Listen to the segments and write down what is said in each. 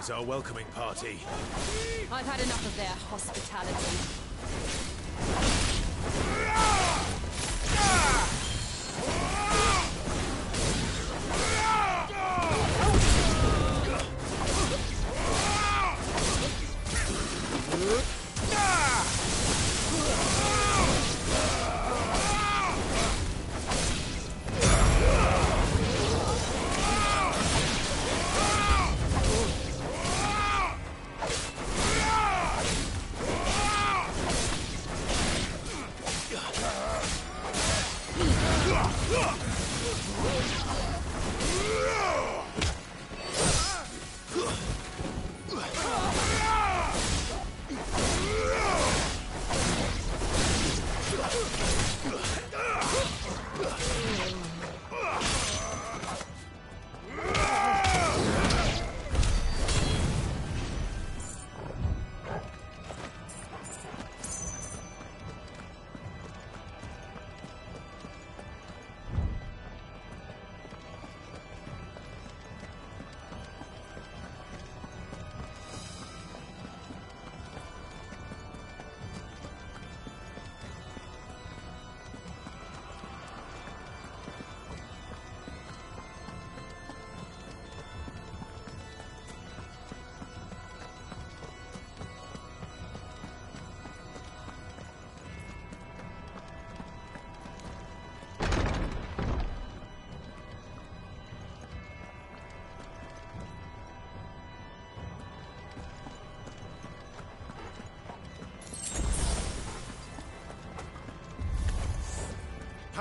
is our welcoming party. I've had enough of their hospitality.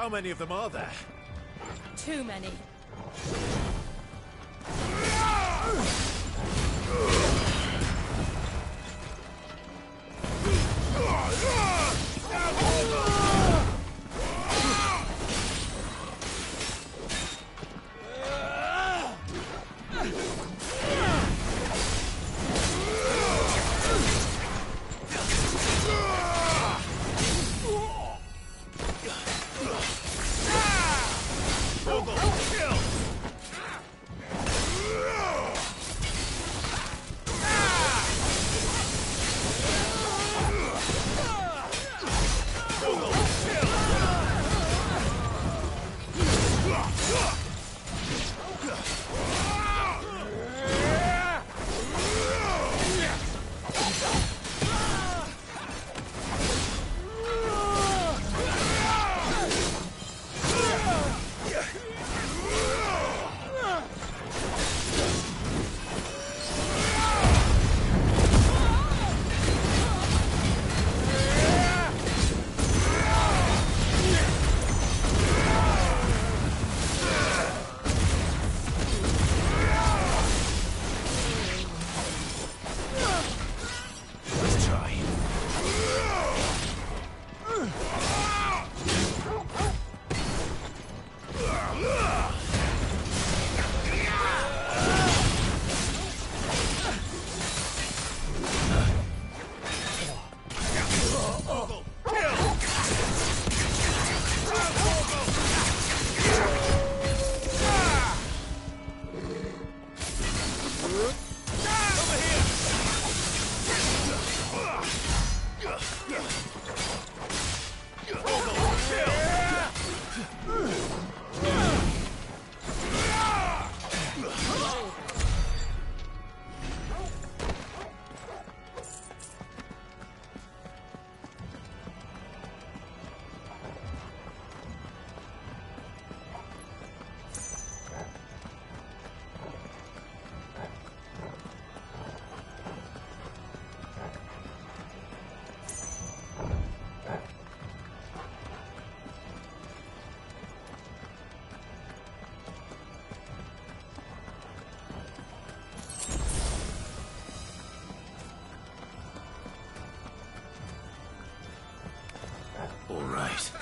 How many of them are there? Too many. All right.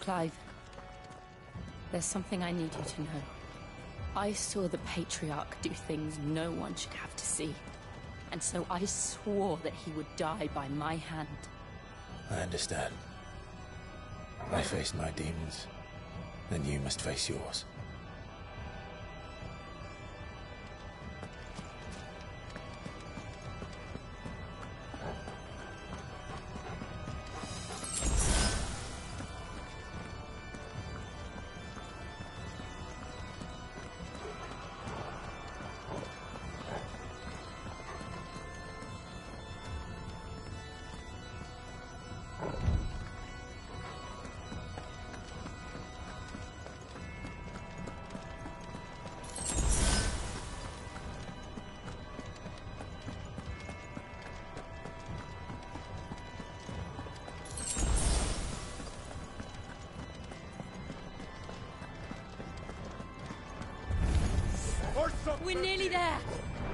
Clive, there's something I need you to know. I saw the Patriarch do things no one should have to see. And so I swore that he would die by my hand. I understand. I faced my demons, then you must face yours. We're nearly there.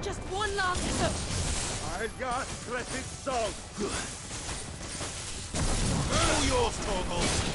Just one last push. I've let it so. All yours, Torgal!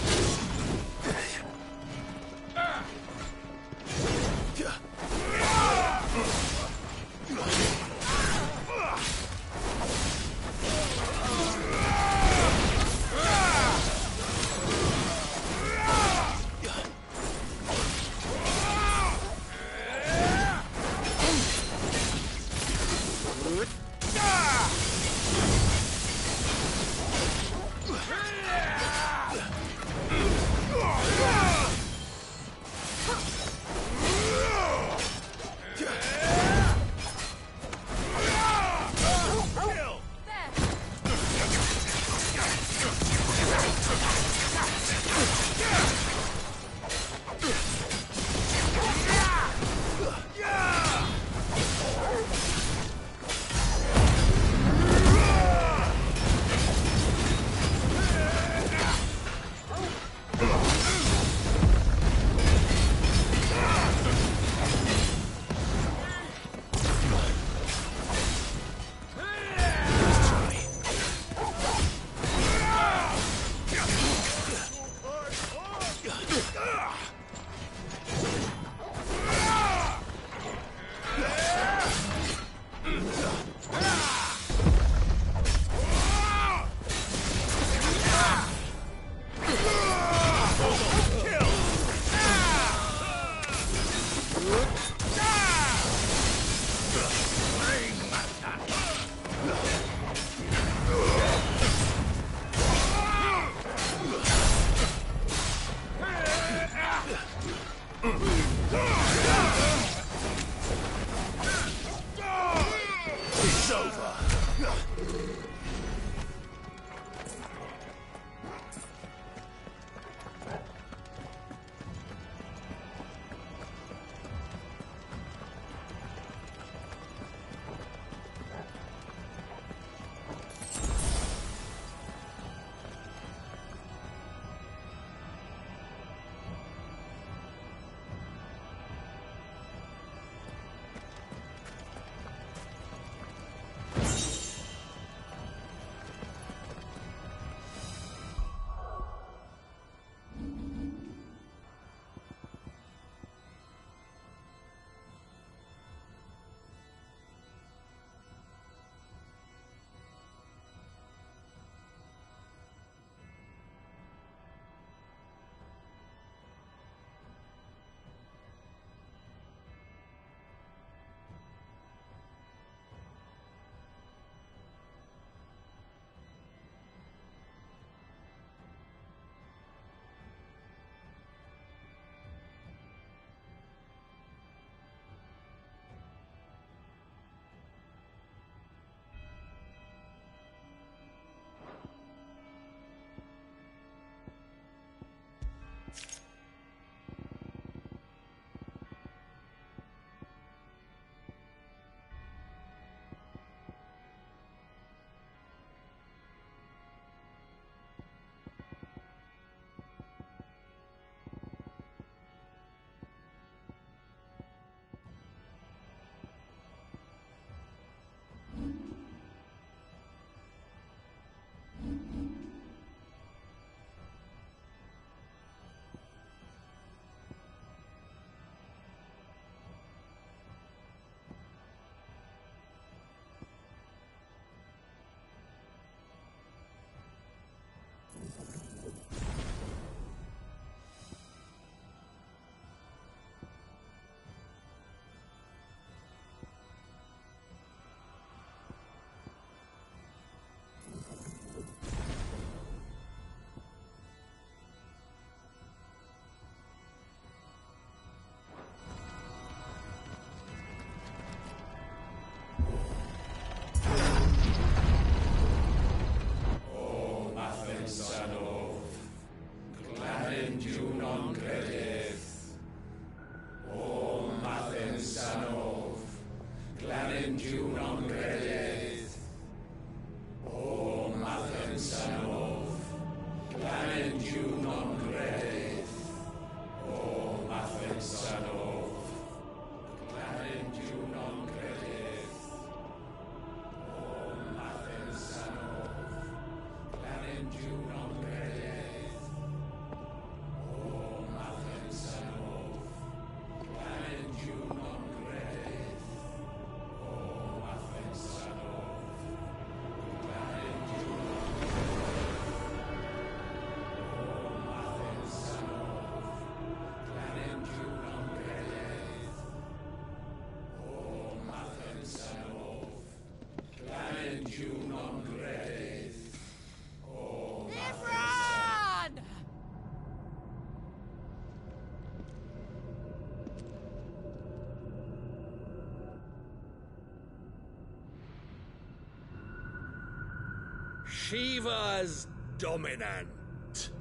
Shiva's dominant.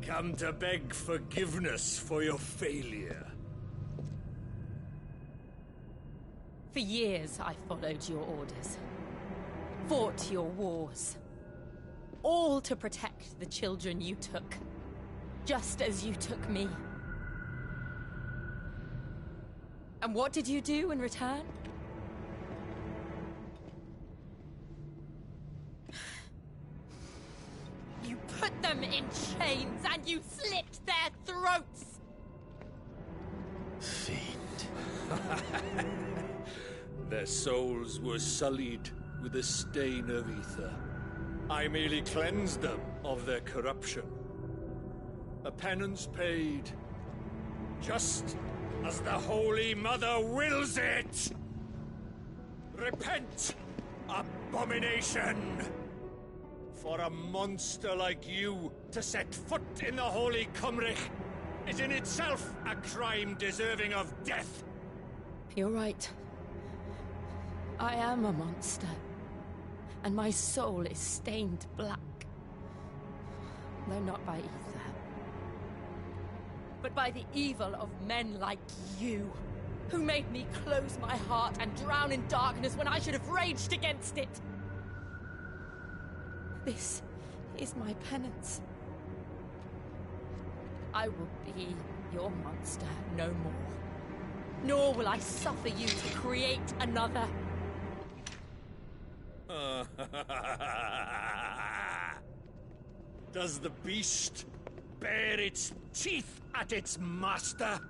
Come to beg forgiveness for your failure. For years, I followed your orders. Fought your wars. All to protect the children you took. Just as you took me. And what did you do in return? You put them in chains and you slit their throats! Fiend. Their souls were sullied with a stain of ether. I merely cleansed them of their corruption. A penance paid, just as the Holy Mother wills it! Repent, abomination! For a monster like you to set foot in the Holy Cymric is in itself a crime deserving of death! You're right. I am a monster. And my soul is stained black. Though not by ether. But by the evil of men like you, who made me close my heart and drown in darkness when I should have raged against it. This is my penance. I will be your monster no more. Nor will I suffer you to create another. Does the beast bare its teeth at its master?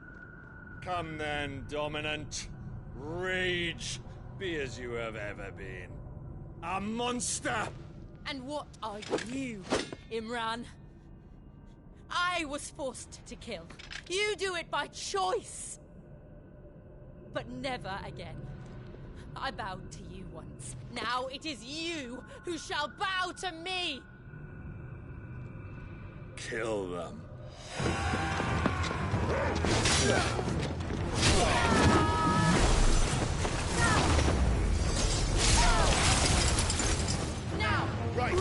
Come then, Dominant. Rage, be as you have ever been. A monster! And what are you, Imran? I was forced to kill. You do it by choice. But never again. I bowed to you once. Now it is you who shall bow to me! Kill them. Now! Right!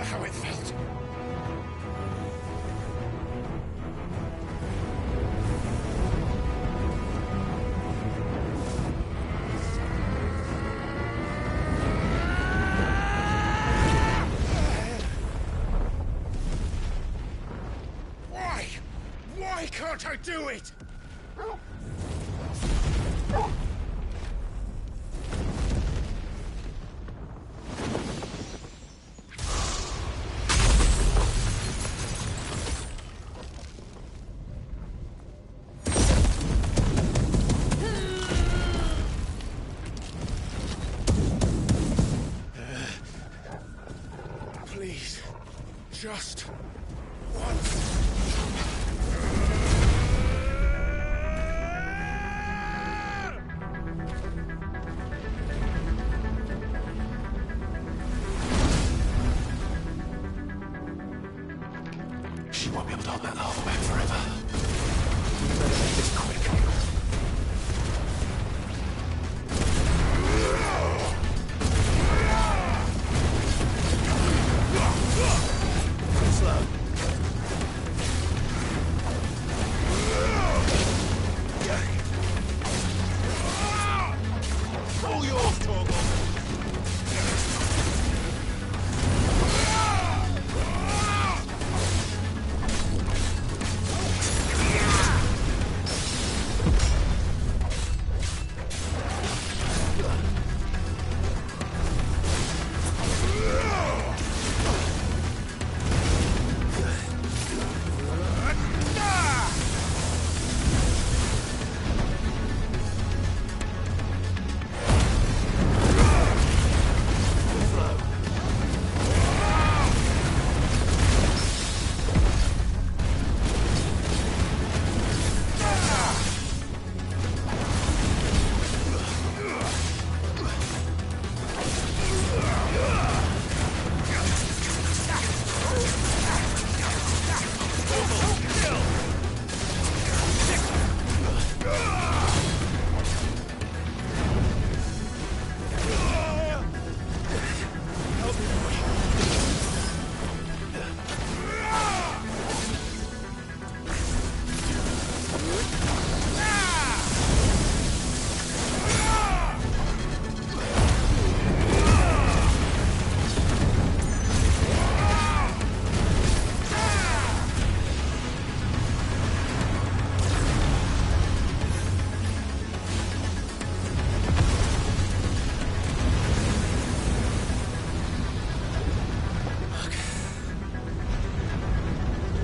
how it felt. Why can't I do it? Please, just once. She won't be able to hold that lava back forever. We better make this quick. Slow. All yours, Torgal.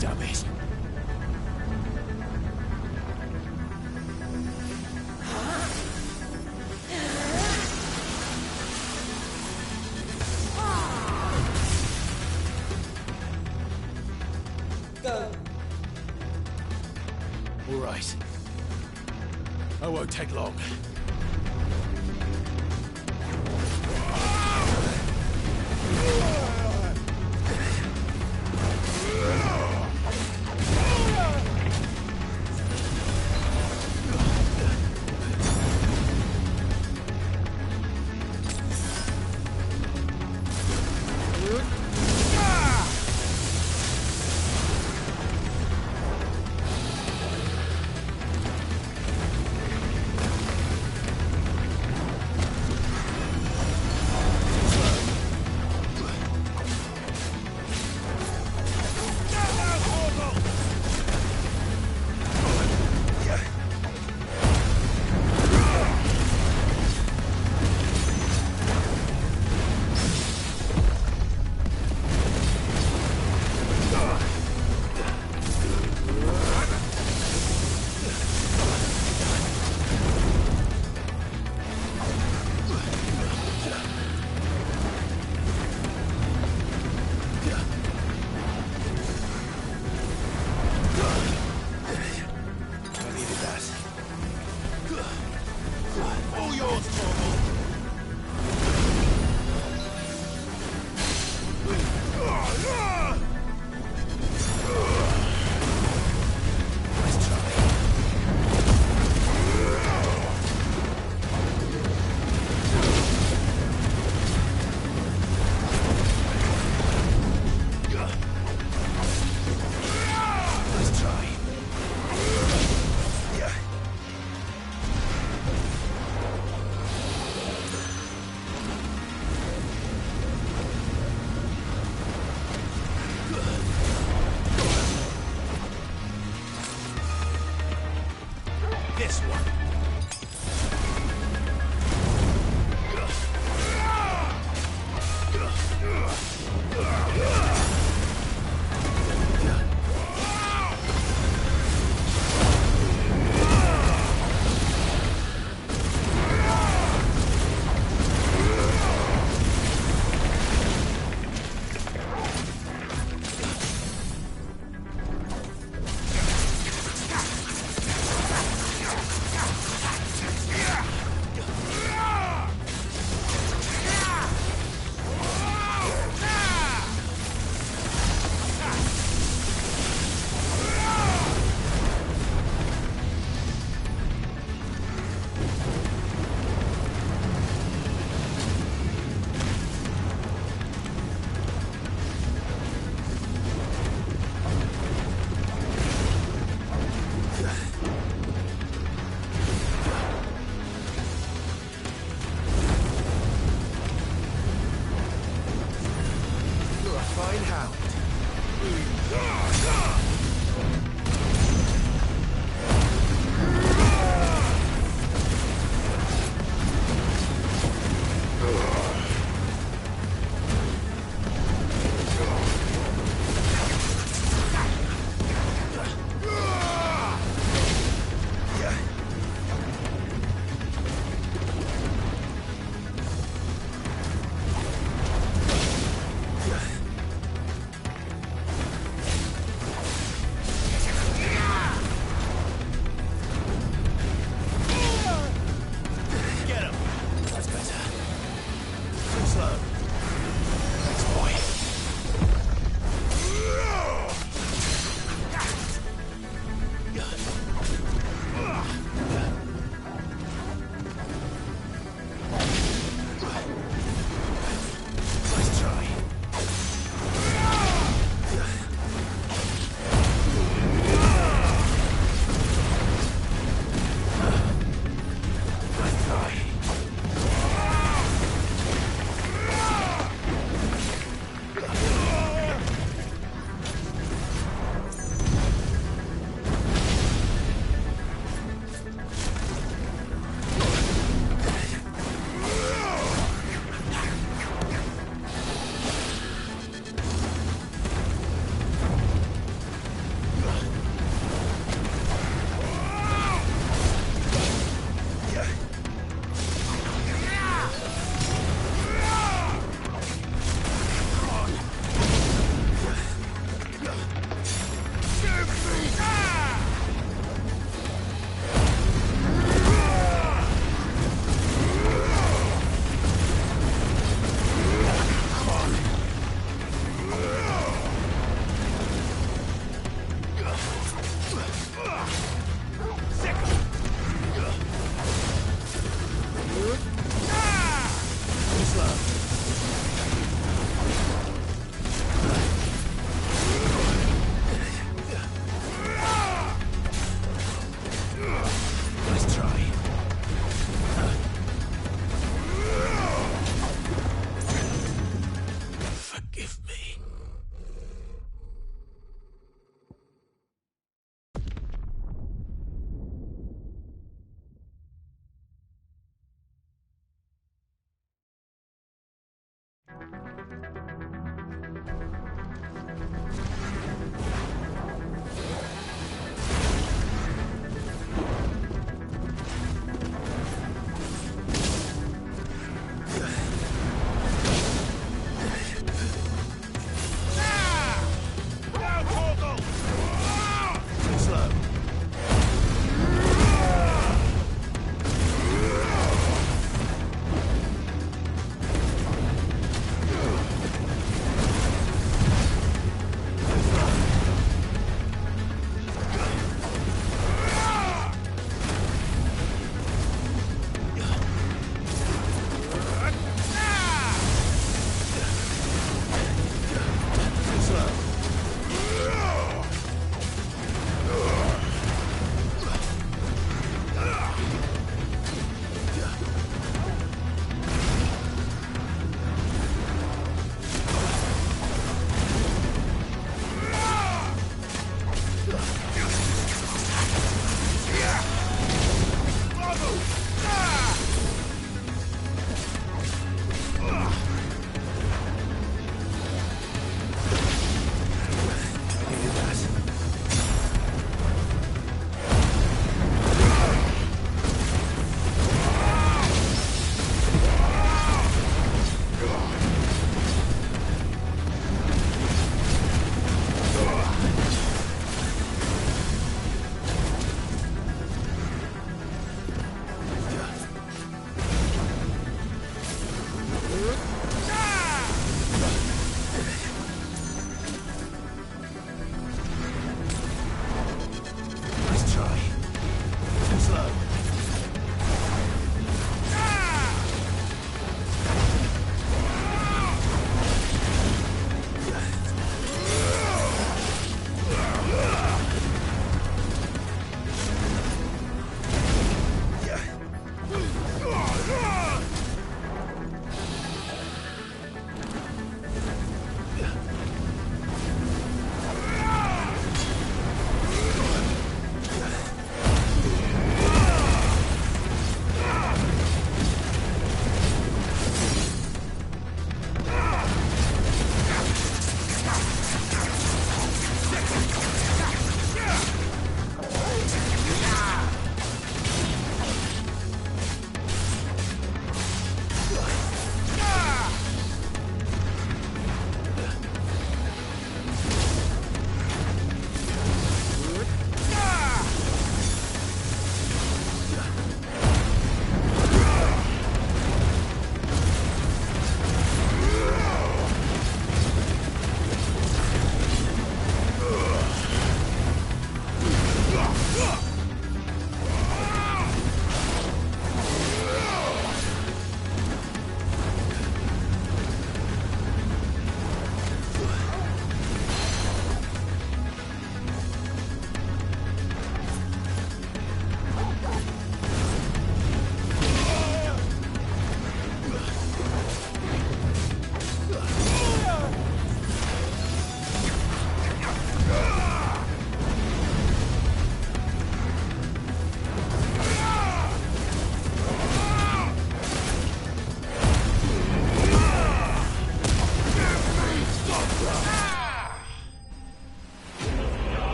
Damn it. Go. All right. I won't take long.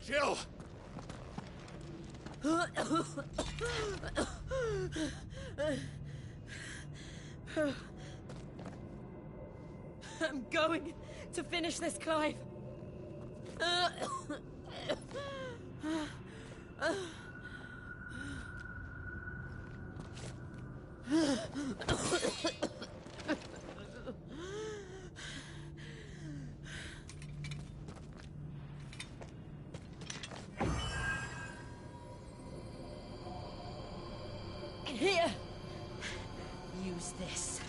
Jill! I'm going to finish this, Clive. Here! Use this.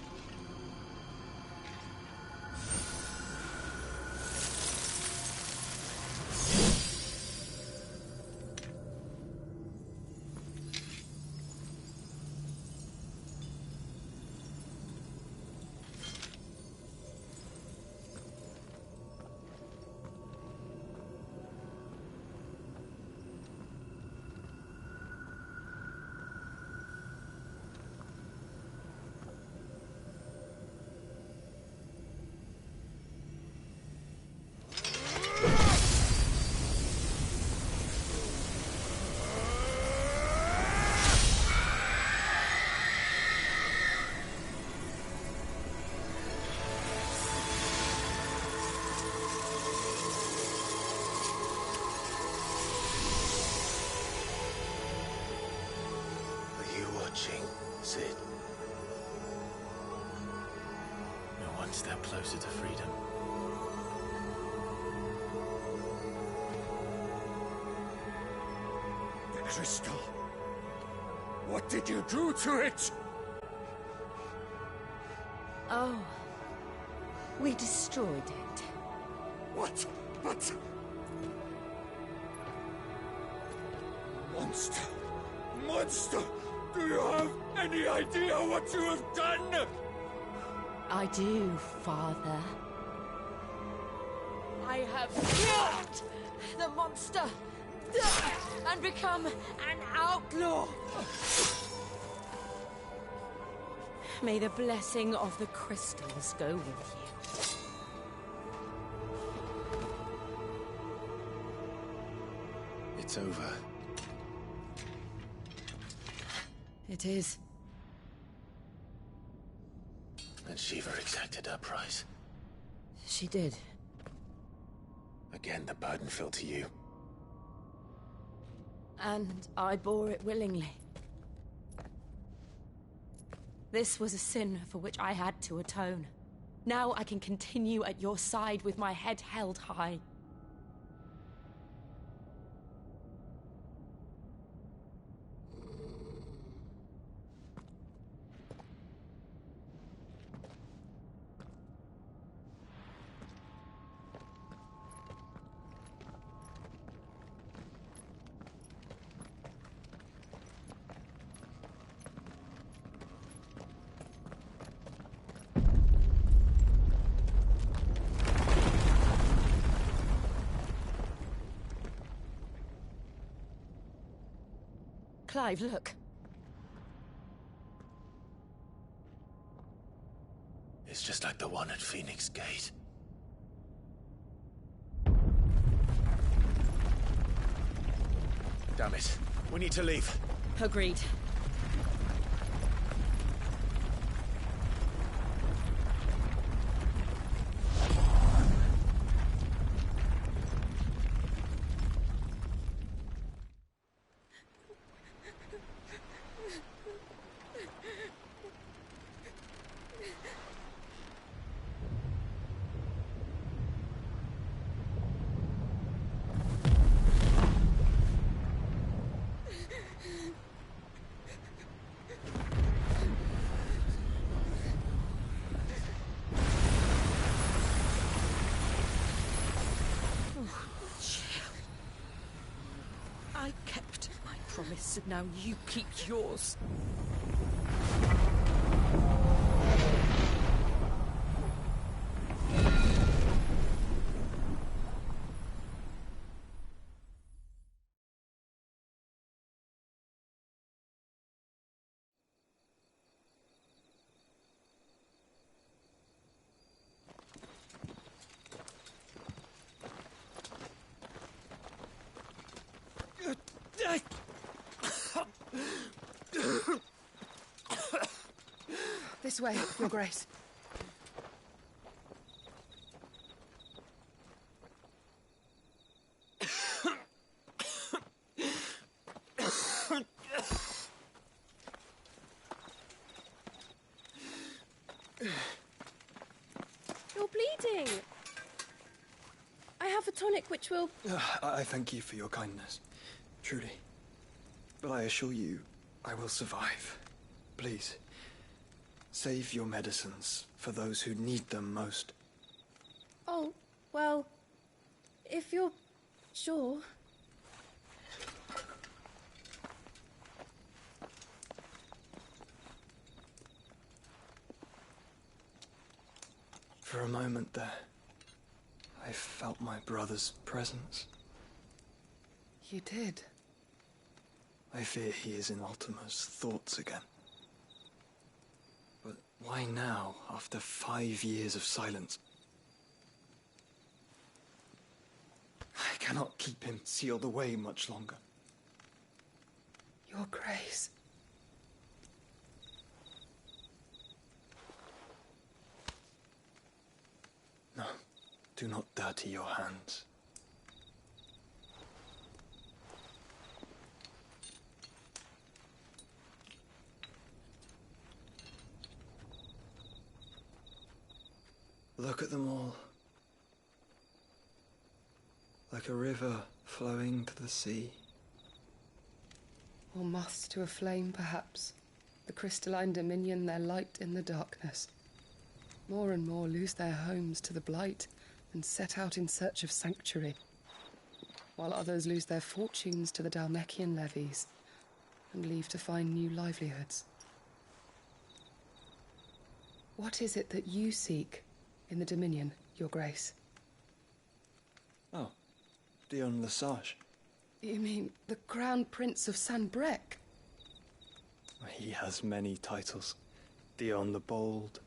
Sid. We're one step closer to freedom. The crystal. What did you do to it? Oh. We destroyed it. What? But... Monster! Monster! Do you have any idea what you have done? I do, Father. I have killed the monster and become an outlaw. May the blessing of the crystals go with you. It's over. It is. And Shiva exacted her price. She did. Again, the burden fell to you. And I bore it willingly. This was a sin for which I had to atone. Now I can continue at your side with my head held high. Clive, look. It's just like the one at Phoenix Gate. Damn it. We need to leave. Agreed. I kept my promise, and now you keep yours. This way, Your Grace. You're bleeding. I have a tonic which will... I thank you for your kindness, truly. But I assure you, I will survive. Please, save your medicines for those who need them most. Oh, well, if you're sure... For a moment there, I felt my brother's presence. You did? I fear he is in Ultima's thoughts again. But why now, after 5 years of silence? I cannot keep him sealed away much longer. Your Grace. No, do not dirty your hands. Look at them all. Like a river flowing to the sea. Or moths to a flame, perhaps. The crystalline dominion their light in the darkness. More and more lose their homes to the blight and set out in search of sanctuary, while others lose their fortunes to the Dhalmekian levies and leave to find new livelihoods. What is it that you seek in the Dominion, Your Grace? Oh, Dion Lesage. You mean the Crown Prince of Sanbreque? He has many titles. Dion the Bold,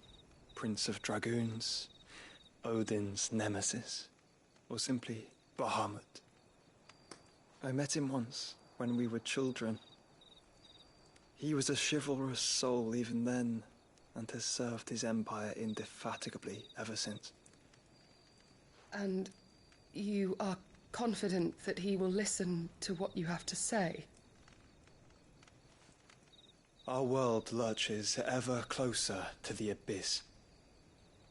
Prince of Dragoons, Odin's Nemesis, or simply Bahamut. I met him once, when we were children. He was a chivalrous soul even then, and has served his empire indefatigably ever since. And you are confident that he will listen to what you have to say? Our world lurches ever closer to the abyss,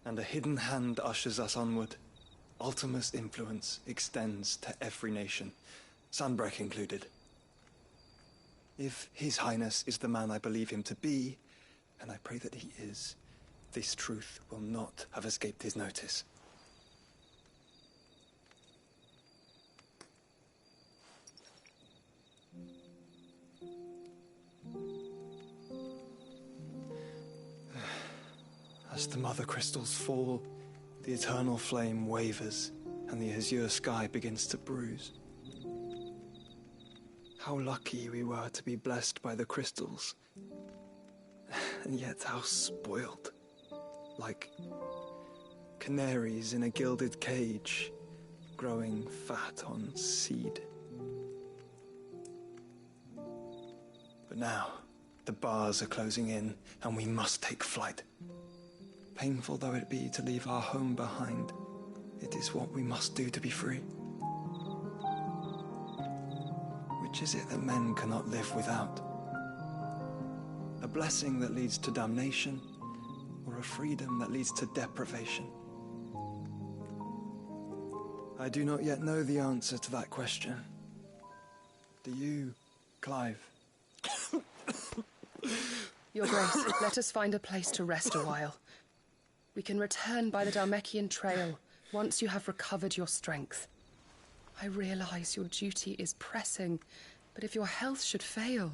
and a hidden hand ushers us onward. Ultima's influence extends to every nation, Sanbreque included. If His Highness is the man I believe him to be, and I pray that he is, this truth will not have escaped his notice. As the mother crystals fall, the eternal flame wavers, and the azure sky begins to bruise. How lucky we were to be blessed by the crystals, and yet how spoiled. Like canaries in a gilded cage, growing fat on seed. But now, the bars are closing in, and we must take flight. Painful though it be to leave our home behind, it is what we must do to be free. Which is it that men cannot live without? A blessing that leads to damnation, or a freedom that leads to deprivation? I do not yet know the answer to that question. Do you, Clive? Your Grace, let us find a place to rest a while. We can return by the Dhalmekian trail once you have recovered your strength. I realize your duty is pressing, but if your health should fail...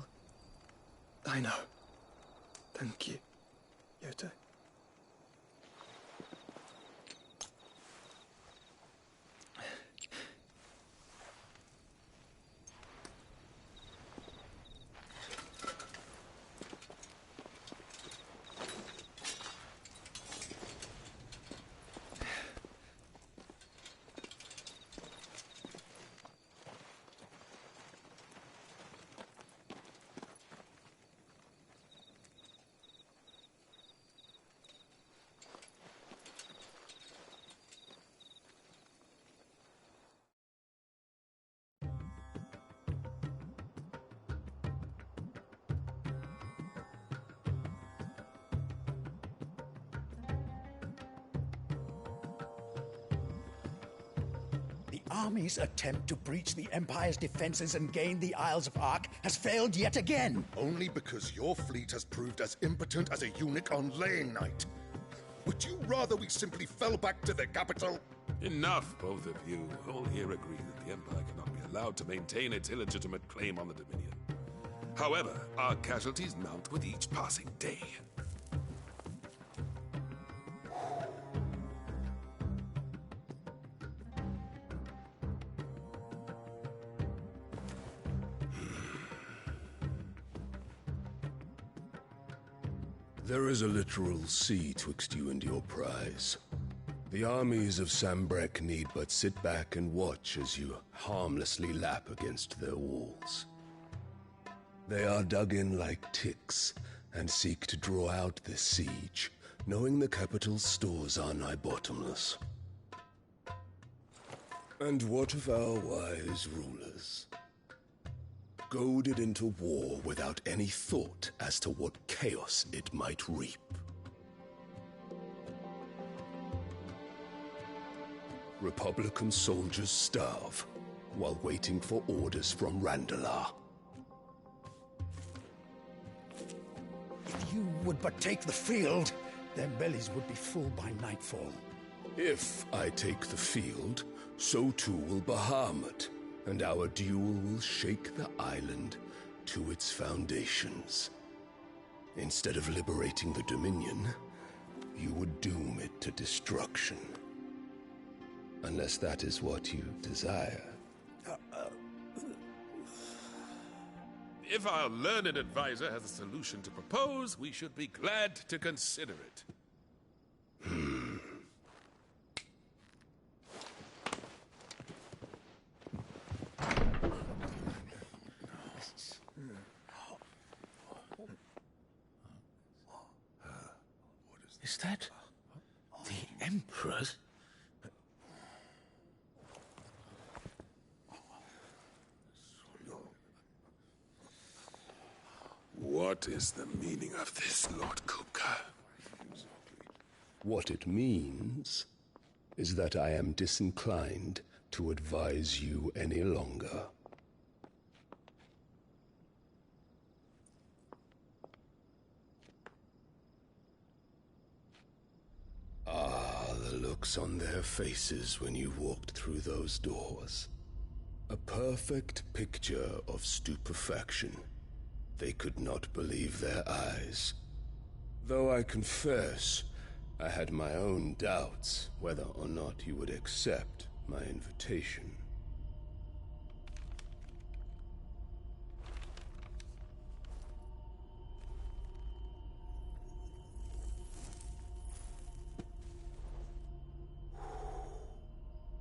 I know. Thank you, Yote. army's attempt to breach the Empire's defenses and gain the Isles of Ark has failed yet again. Only because your fleet has proved as impotent as a eunuch on Lane Night. Would you rather we simply fell back to the capital? Enough, both of you. All here agree that the Empire cannot be allowed to maintain its illegitimate claim on the Dominion. However, our casualties mount with each passing day. There is a literal sea twixt you and your prize. The armies of Sanbreque need but sit back and watch as you harmlessly lap against their walls. They are dug in like ticks and seek to draw out this siege, knowing the capital's stores are nigh bottomless. And what of our wise rulers? Goaded into war without any thought as to what chaos it might reap. Republican soldiers starve while waiting for orders from Randalar. If you would but take the field, their bellies would be full by nightfall. If I take the field, so too will Bahamut, and our duel will shake the island to its foundations. Instead of liberating the Dominion, you would doom it to destruction. Unless that is what you desire. If our learned advisor has a solution to propose, we should be glad to consider it. Is that the Emperor's? What is the meaning of this, Lord Kupka? What it means is that I am disinclined to advise you any longer. Ah, the looks on their faces when you walked through those doors. A perfect picture of stupefaction. They could not believe their eyes. Though I confess, I had my own doubts whether or not you would accept my invitation.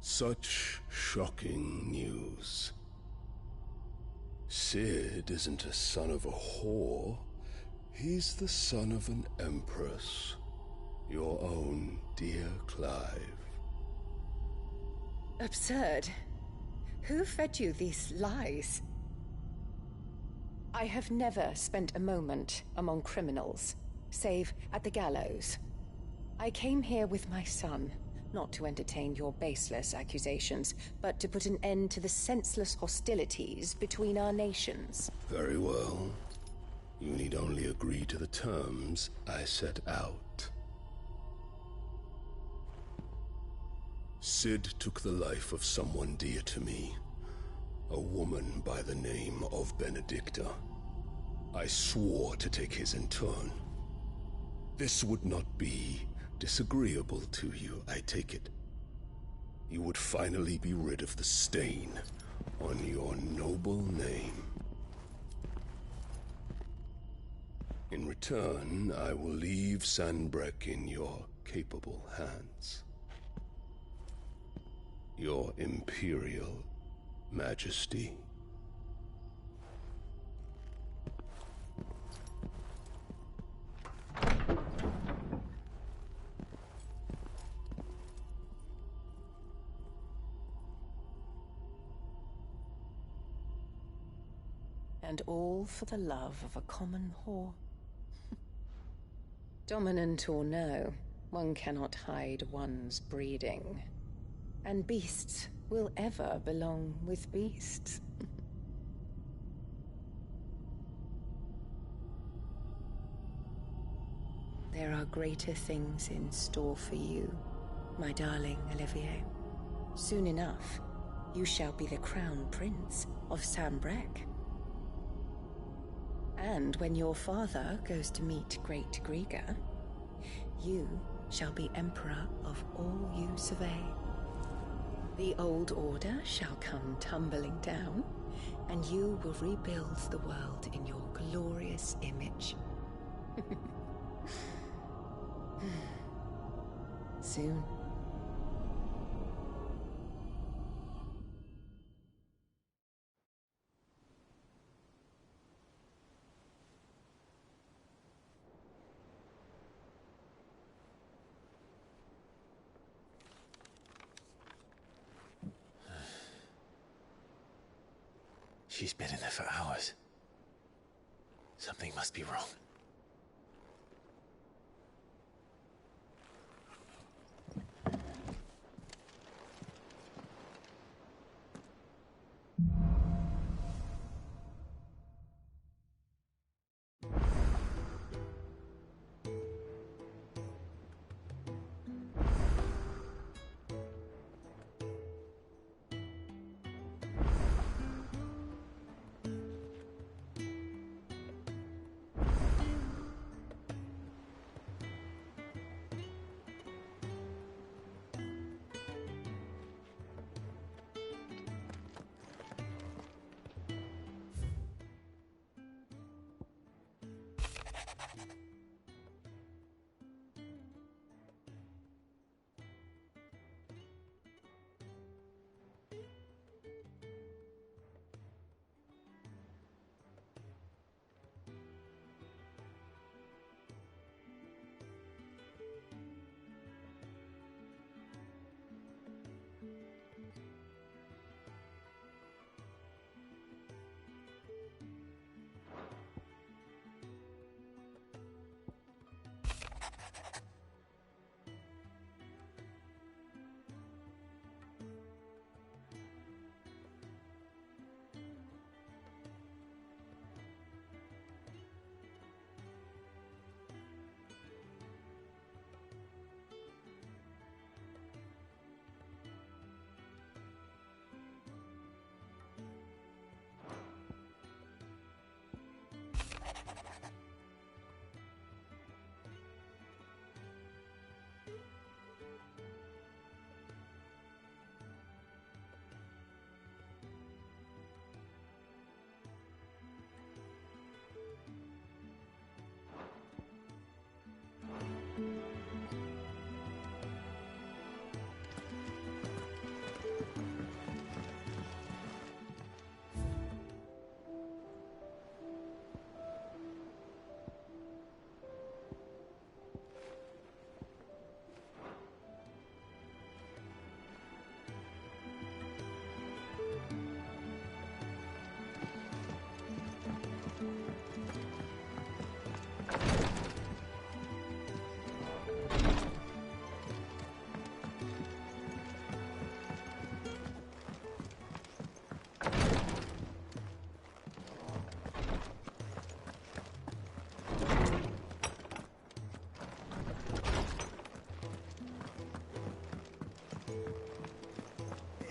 Such shocking news. Cid isn't a son of a whore. He's the son of an empress. Your own dear Clive. Absurd. Who fed you these lies? I have never spent a moment among criminals, save at the gallows. I came here with my son, not to entertain your baseless accusations, but to put an end to the senseless hostilities between our nations. Very well. You need only agree to the terms I set out. Cid took the life of someone dear to me, a woman by the name of Benedicta. I swore to take his in turn. This would not be disagreeable to you, I take it. You would finally be rid of the stain on your noble name. In return, I will leave Sanbreque in your capable hands. Your Imperial Majesty. And all for the love of a common whore. Dominant or no, one cannot hide one's breeding. And beasts will ever belong with beasts. There are greater things in store for you, my darling Olivier. Soon enough, you shall be the crown prince of Sanbreque. And when your father goes to meet Great Griga, you shall be emperor of all you survey. The old order shall come tumbling down, and you will rebuild the world in your glorious image. Soon. She's been in there for hours. Something must be wrong.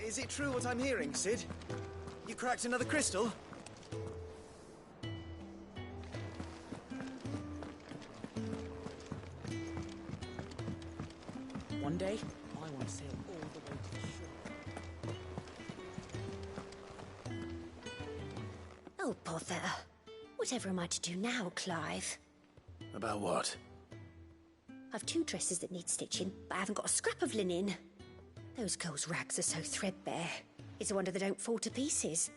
Is it true what I'm hearing, Cid? You cracked another crystal? One day, I want to sail all the way to the shore. Oh, bother. Whatever am I to do now, Clive? About what? I've 2 dresses that need stitching, but I haven't got a scrap of linen. Those girls' rags are so threadbare. It's a wonder they don't fall to pieces.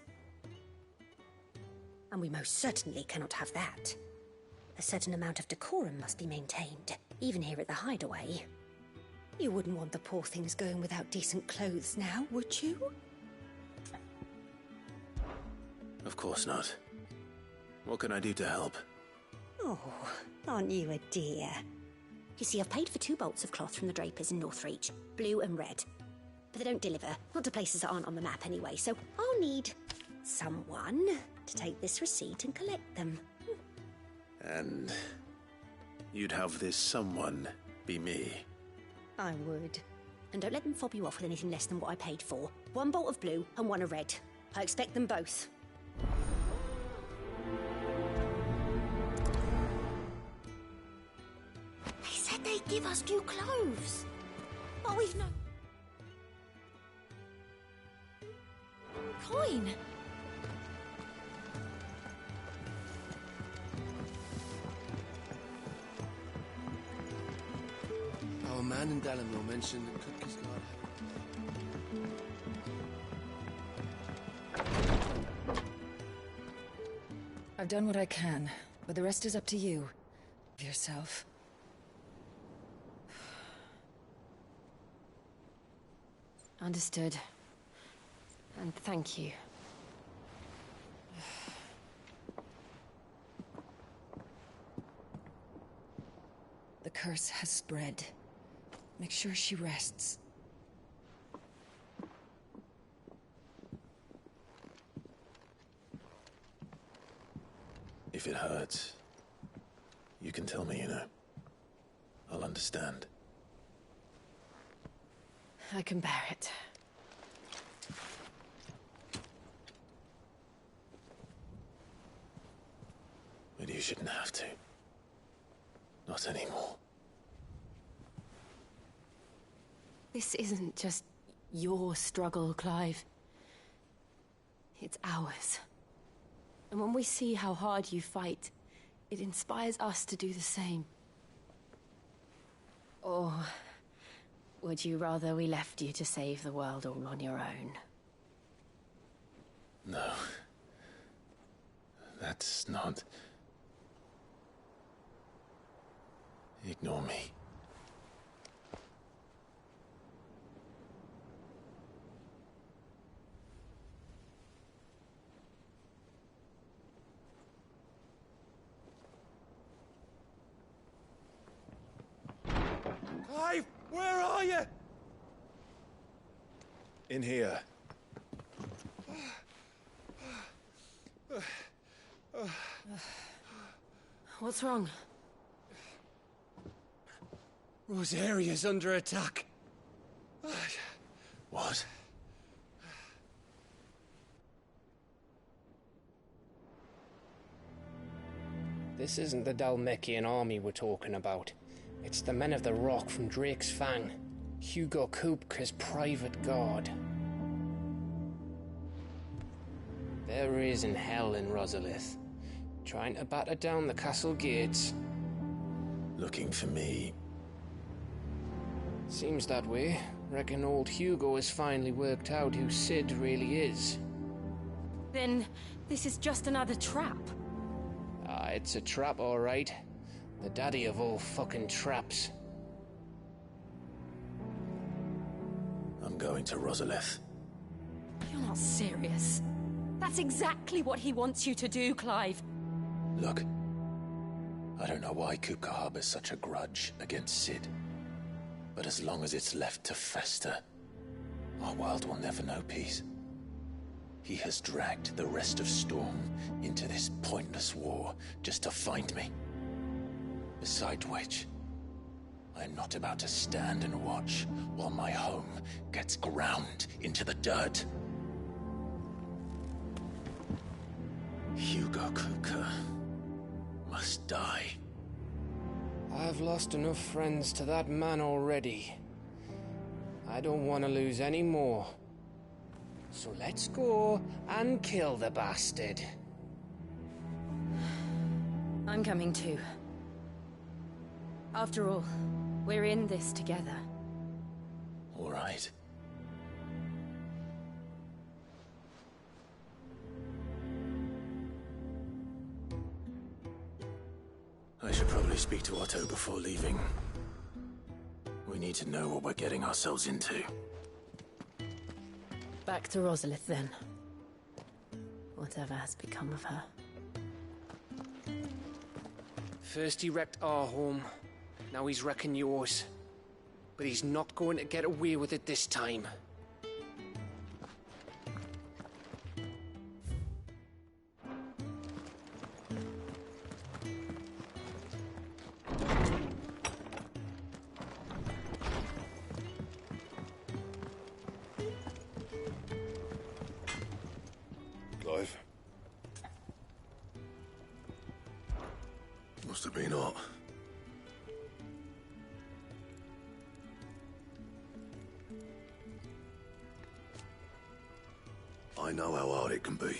And we most certainly cannot have that. A certain amount of decorum must be maintained, even here at the Hideaway. You wouldn't want the poor things going without decent clothes now, would you? Of course not. What can I do to help? Oh, aren't you a dear? You see, I've paid for 2 bolts of cloth from the drapers in Northreach, blue and red. but they don't deliver. Not to places that aren't on the map anyway, so I'll need someone to take this receipt and collect them. And you'd have this someone be me? I would. And don't let them fob you off with anything less than what I paid for. 1 bolt of blue and 1 of red. I expect them both. They said they'd give us new clothes. But we've no... Coin! Our man in Dalamore mentioned that Kupka's guard. I've done what I can, but the rest is up to you. Yourself. Understood. And thank you. The curse has spread. Make sure she rests. If it hurts, you can tell me, you know. I'll understand. I can bear it. But you shouldn't have to. Not anymore. This isn't just your struggle, Clive. It's ours. And when we see how hard you fight, it inspires us to do the same. Or would you rather we left you to save the world all on your own? No. That's not... Ignore me. Clive, where are you? In here. What's wrong? Rosaria's under attack. What? This isn't the Dhalmekian army we're talking about. It's the Men of the Rock from Drake's Fang. Hugo Kupka's private guard. There is in hell in Rosalith, trying to batter down the castle gates. Looking for me. Seems that way. Reckon old Hugo has finally worked out who Cid really is. Then this is just another trap. Ah, it's a trap, all right. The daddy of all fucking traps. I'm going to Rosalith. You're not serious. That's exactly what he wants you to do, Clive. Look, I don't know why Kupka harbors such a grudge against Cid. But as long as it's left to fester, our world will never know peace. He has dragged the rest of Storm into this pointless war just to find me. Besides which, I am not about to stand and watch while my home gets ground into the dirt. Hugo Kupka must die. I've lost enough friends to that man already. I don't want to lose any more. So let's go and kill the bastard. I'm coming too. After all, we're in this together. All right. I should probably speak to Otto before leaving. We need to know what we're getting ourselves into. Back to Rosalith, then. Whatever has become of her. First he wrecked our home, now he's wrecking yours. But he's not going to get away with it this time. Must have been hot. I know how hard it can be.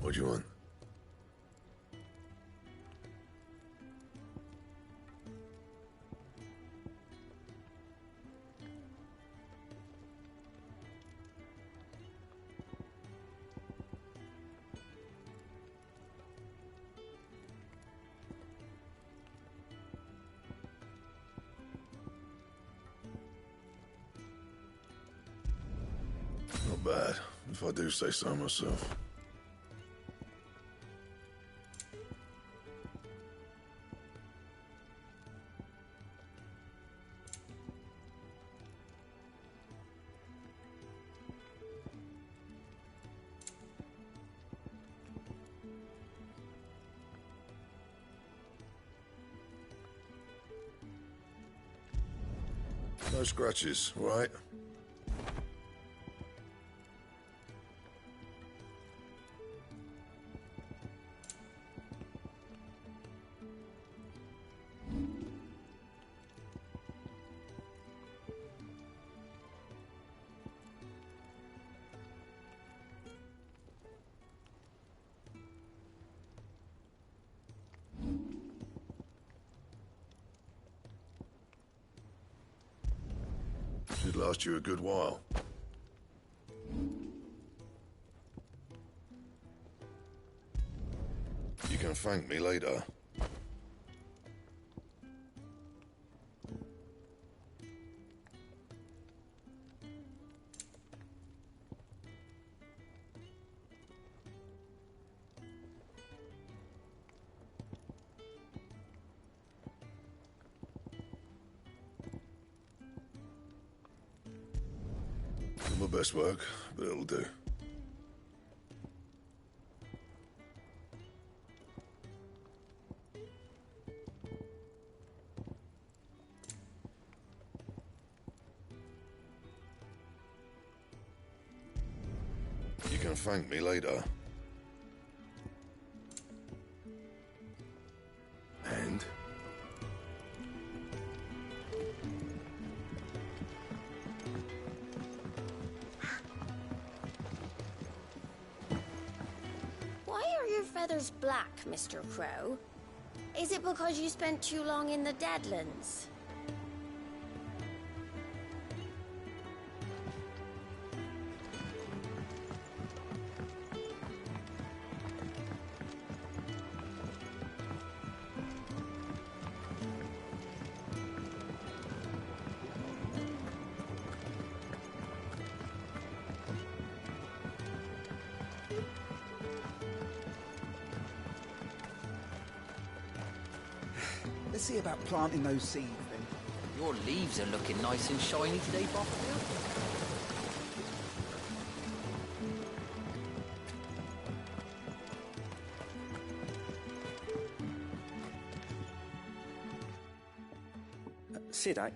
What do you want? Not bad, if I do say so myself. No scratches, right? Should last you a good while. You can thank me later. Not my best work, but it'll do. You can thank me later. And? Why are your feathers black, Mr. Crow? Is it because you spent too long in the Deadlands? Let's see about planting those seeds then. Your leaves are looking nice and shiny today, Boffield. Cid, I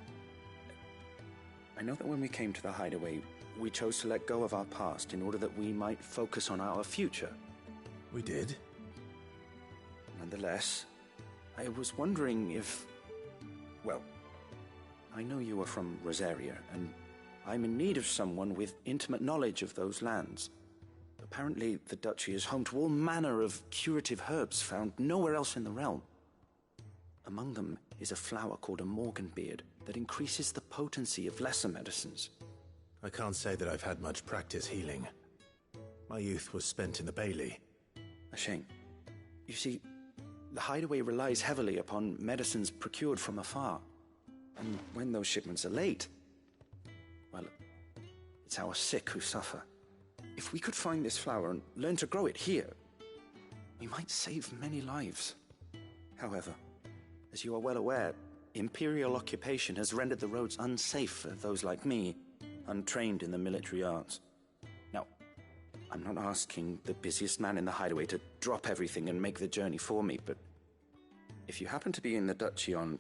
know that when we came to the hideaway, we chose to let go of our past in order that we might focus on our future. We did? Nonetheless, I was wondering if... Well, I know you are from Rosaria, and I'm in need of someone with intimate knowledge of those lands. Apparently, the Duchy is home to all manner of curative herbs found nowhere else in the realm. Among them is a flower called a Morganbeard that increases the potency of lesser medicines. I can't say that I've had much practice healing. My youth was spent in the Bailey. A shame. You see, the hideaway relies heavily upon medicines procured from afar. And when those shipments are late, well, it's our sick who suffer. If we could find this flower and learn to grow it here, we might save many lives. However, as you are well aware, Imperial occupation has rendered the roads unsafe for those like me, untrained in the military arts. Now, I'm not asking the busiest man in the hideaway to drop everything and make the journey for me, but if you happen to be in the Duchy on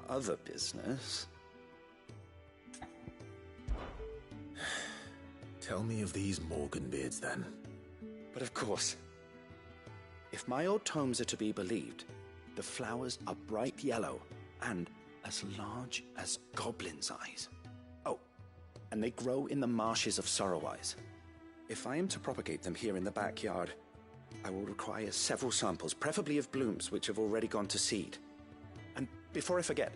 other business... Tell me of these Morganbeards, then. But of course, if my old tomes are to be believed, the flowers are bright yellow and as large as goblins' eyes. Oh, and they grow in the marshes of Sorrowise. If I am to propagate them here in the backyard, I will require several samples, preferably of blooms which have already gone to seed. And before I forget,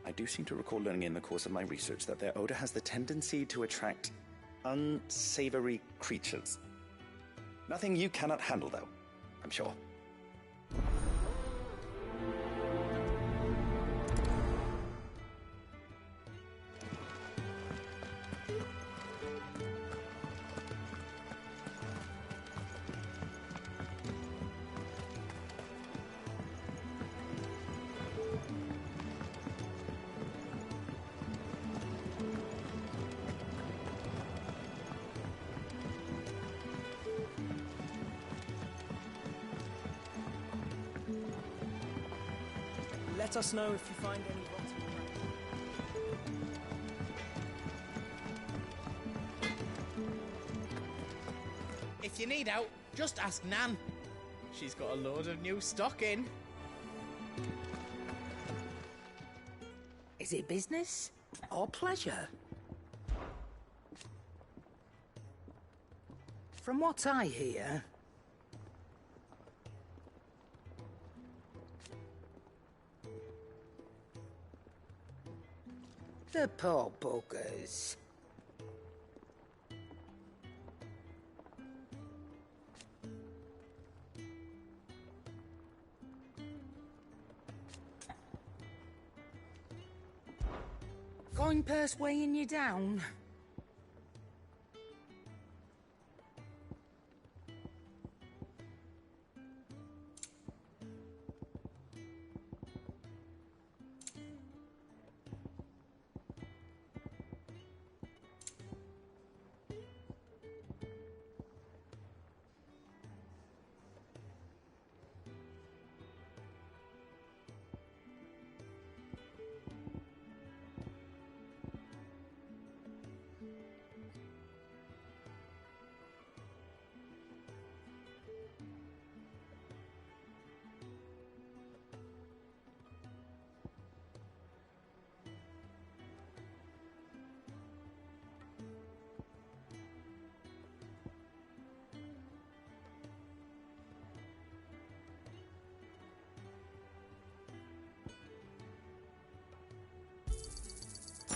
I do seem to recall learning in the course of my research that their odor has the tendency to attract unsavory creatures. Nothing you cannot handle, though, I'm sure. Let us know if you find any rotten. If you need help, just ask Nan. She's got a load of new stock in. Is it business or pleasure? From what I hear, the poor buggers. Coin purse weighing you down?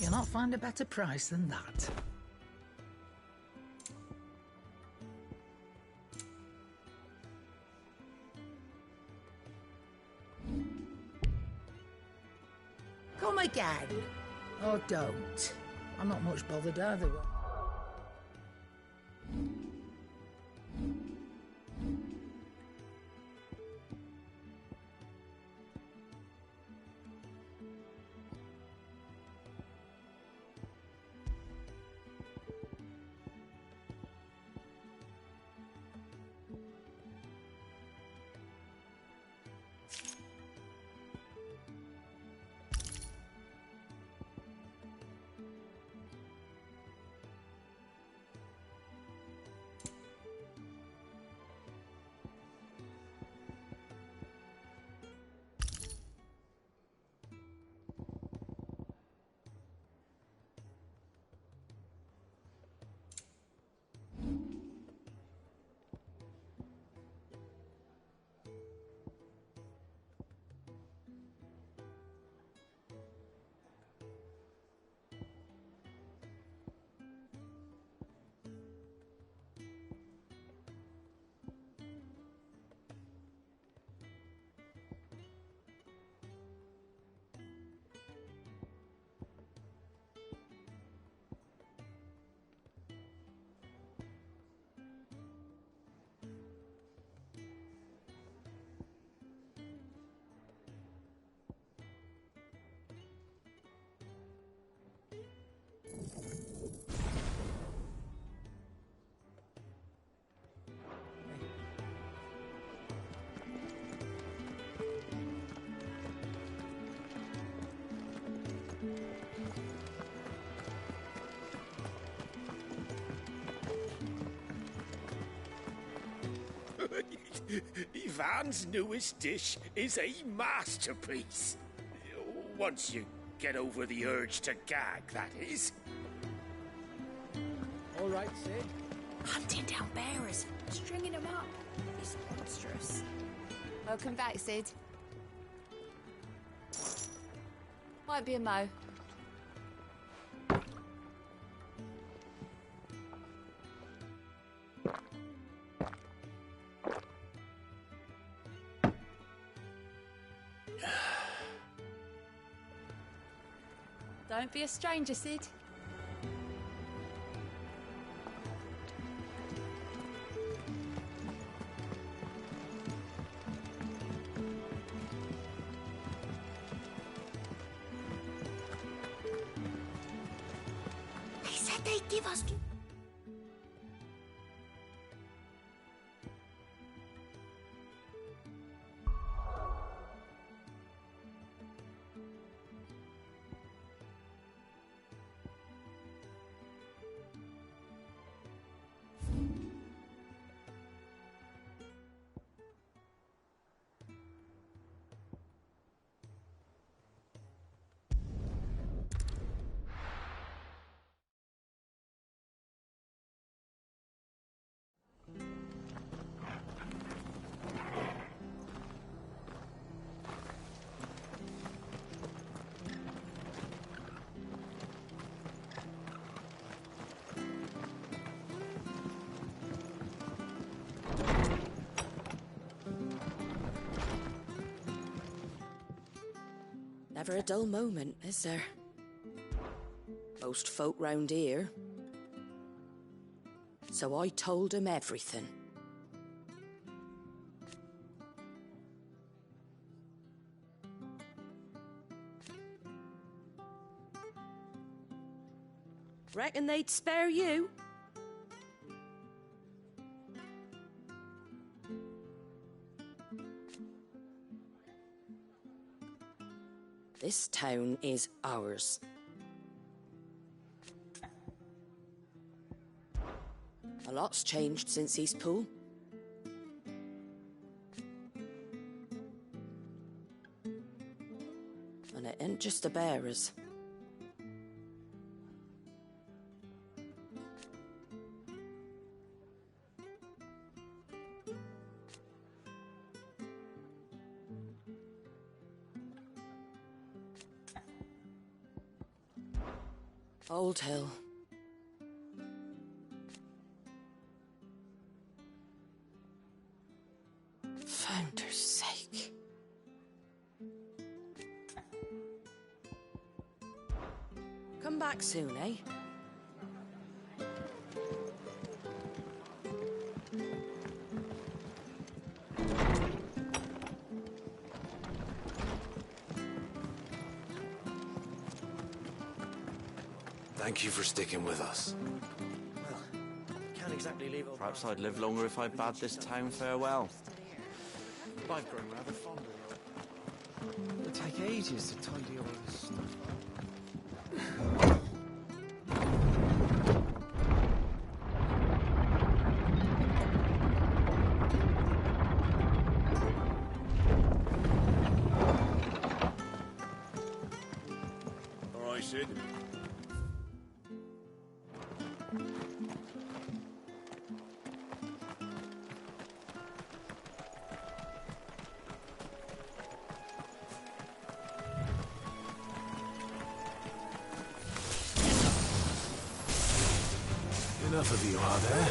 You'll not find a better price than that. Come again. Or don't. I'm not much bothered either way. Ivan's newest dish is a masterpiece. Once you get over the urge to gag, that is. All right, Sid. Hunting down bearers, stringing them up. It's monstrous. Welcome back, Sid. Might be a mo. Don't be a stranger, Sid. They said they'd give us... Never a dull moment, is there? Most folk round here. So I told him everything. Reckon they'd spare you? This town is ours. A lot's changed since Eastpool. And it ain't just the bearers. Old Hill. Founder's sake. Come back soon, eh? Thank you for sticking with us. Well, can't exactly leave old... Perhaps I'd live longer if I bade this town farewell. I've grown rather fond of it. It'll take ages to tidy all this stuff up. All right, Sid. Enough of you, are there?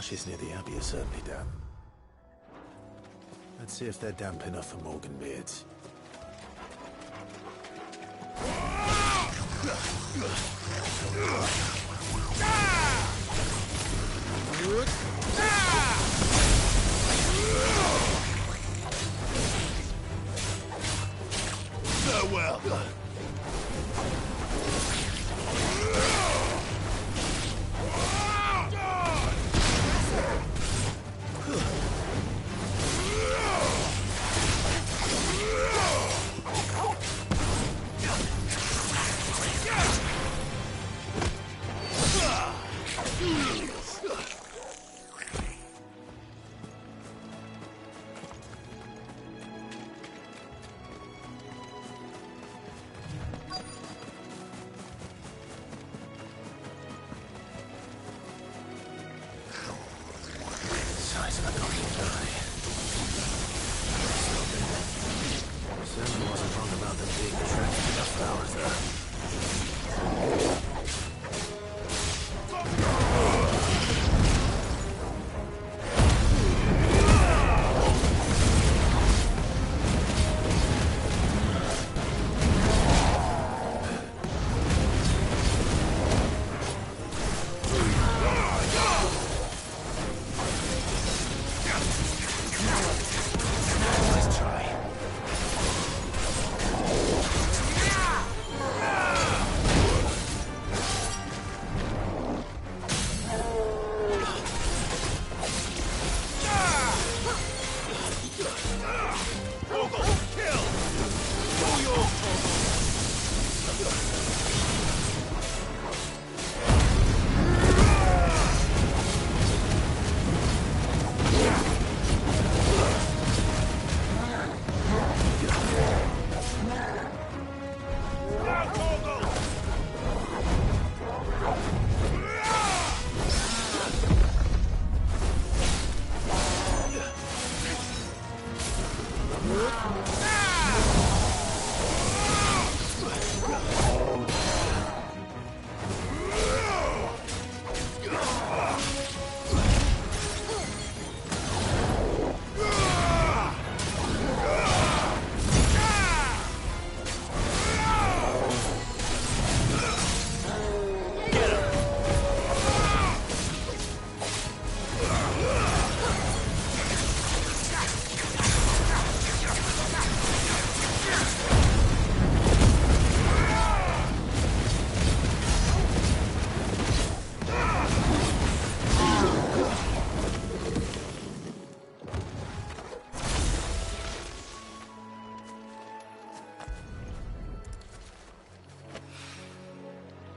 marshes near the Abbey are certainly damp. Let's see if they're damp enough for Morganbeards. Farewell!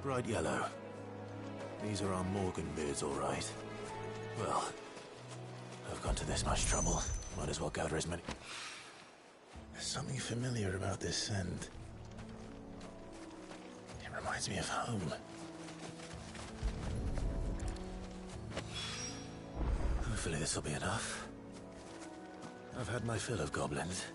Bright yellow. These are our Morganbeards, all right. Well, I've gone to this much trouble. Might as well gather as many... There's something familiar about this scent. It reminds me of home. Hopefully this will be enough. I've had my fill of goblins.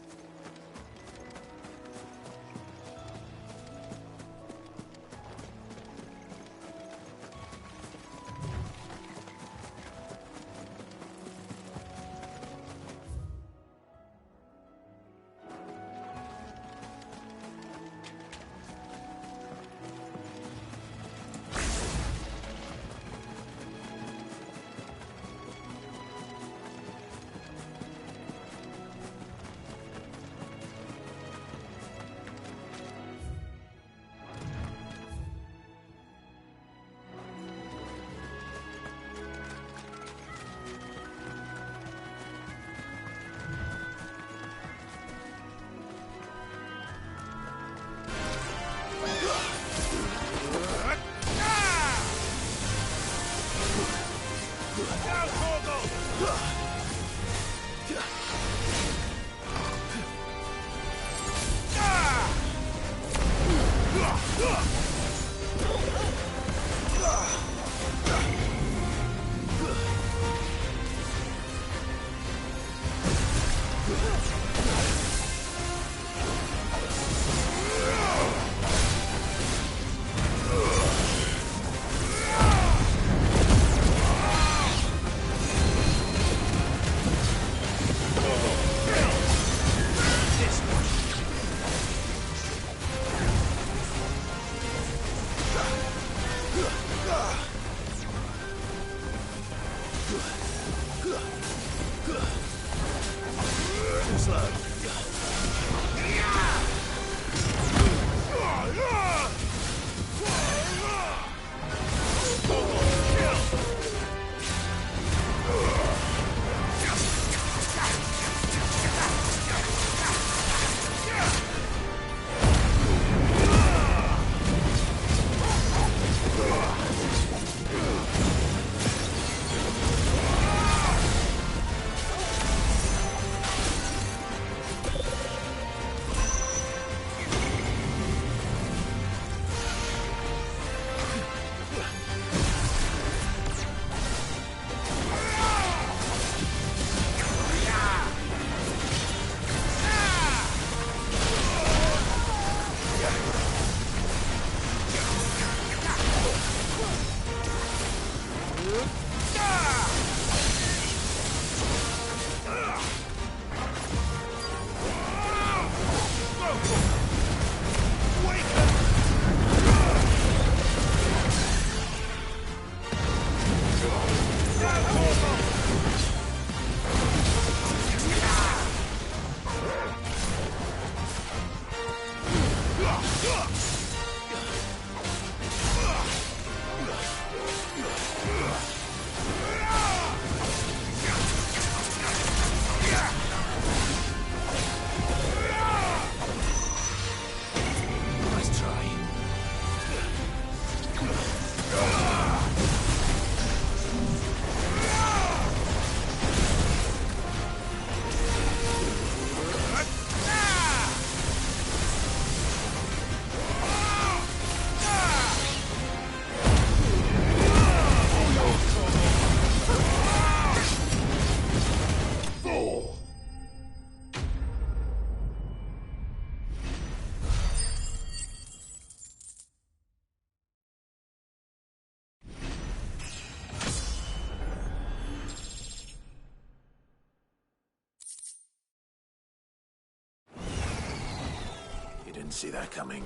Didn't see that coming.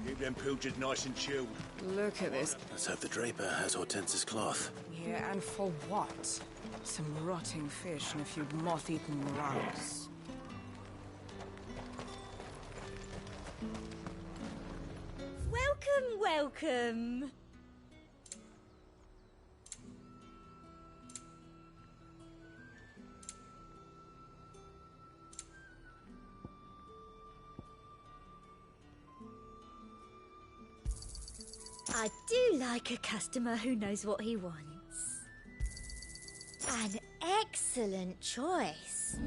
Keep them pilchards nice and chilled. Look at this. Let's hope the Draper has Hortense's cloth. Yeah, and for what? Some rotting fish and a few moth-eaten rugs. Welcome, welcome. I do like a customer who knows what he wants. An excellent choice.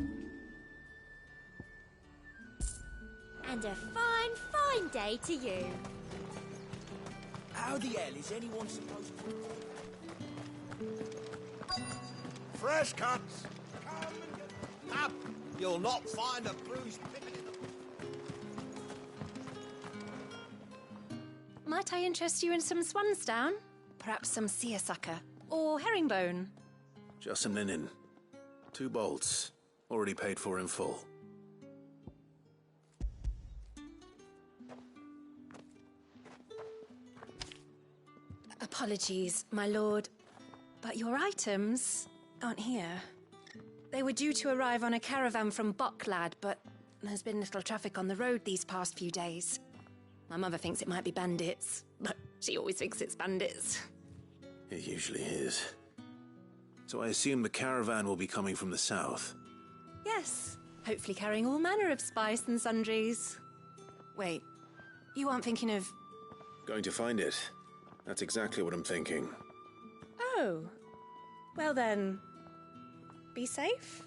And a fine, fine day to you. How the hell is anyone supposed to... Fresh cuts! Come and get up! You'll not find a bruised pippin in the... Might I interest you in some swansdown? Perhaps some seersucker or herringbone? Just some linen. 2 bolts. Already paid for in full. Apologies, my lord, but your items aren't here. They were due to arrive on a caravan from Bocklad, but there's been little traffic on the road these past few days. My mother thinks it might be bandits, but she always thinks it's bandits. It usually is. So I assume the caravan will be coming from the south. Yes, hopefully carrying all manner of spice and sundries. Wait, you aren't thinking of... Going to find it. That's exactly what I'm thinking. Oh, well then, be safe.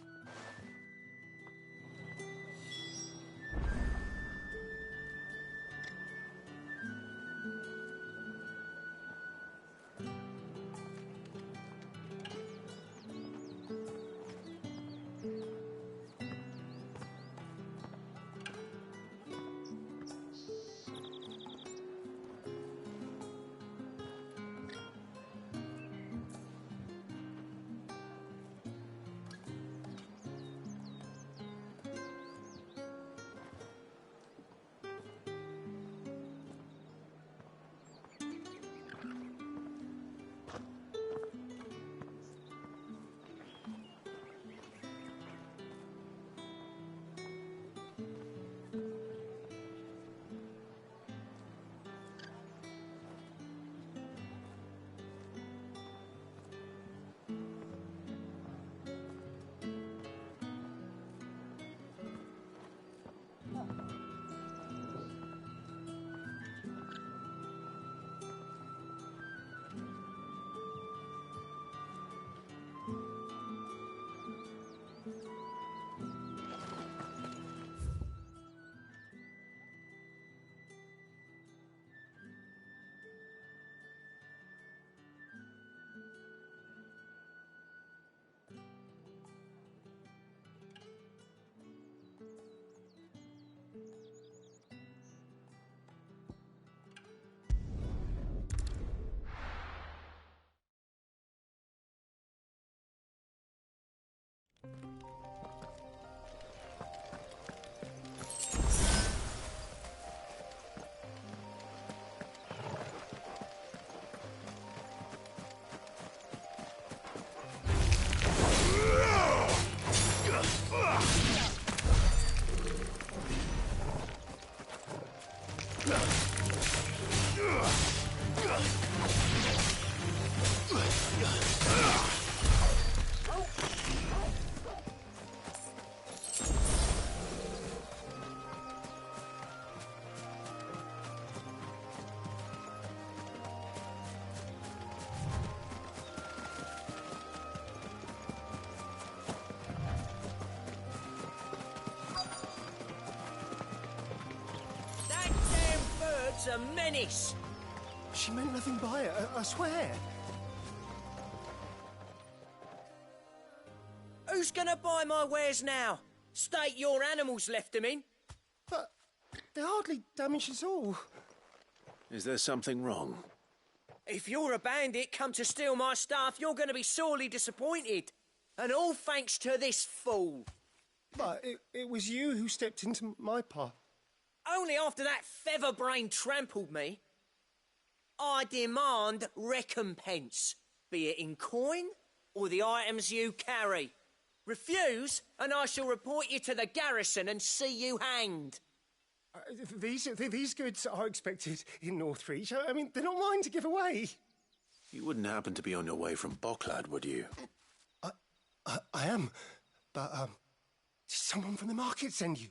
That damn bird's a menace! She meant nothing by it, I swear. Who's gonna buy my wares now? State your animals left them in. But they're hardly damaged at all. Is there something wrong? If you're a bandit come to steal my stuff, you're gonna be sorely disappointed. And all thanks to this fool. But it was you who stepped into my path. Only after that feather-brain trampled me. I demand recompense, be it in coin or the items you carry. Refuse, and I shall report you to the garrison and see you hanged. These goods are expected in Northreach. I mean, they're not mine to give away. You wouldn't happen to be on your way from Bocklad, would you? I am, but did someone from the market send you?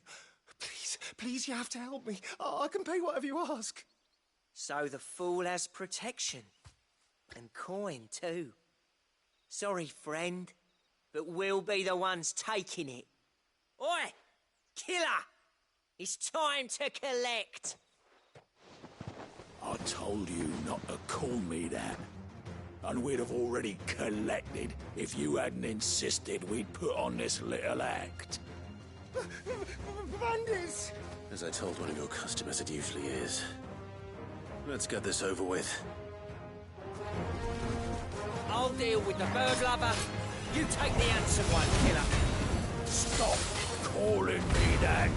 Please, you have to help me. I can pay whatever you ask. So the fool has protection. And coin, too. Sorry, friend, but we'll be the ones taking it. Oi! Killer! It's time to collect! I told you not to call me that. And we'd have already collected if you hadn't insisted we'd put on this little act. Bandits! As I told one of your customers, it usually is. Let's get this over with. I'll deal with the bird lover. You take the handsome one, killer. Stop calling me that.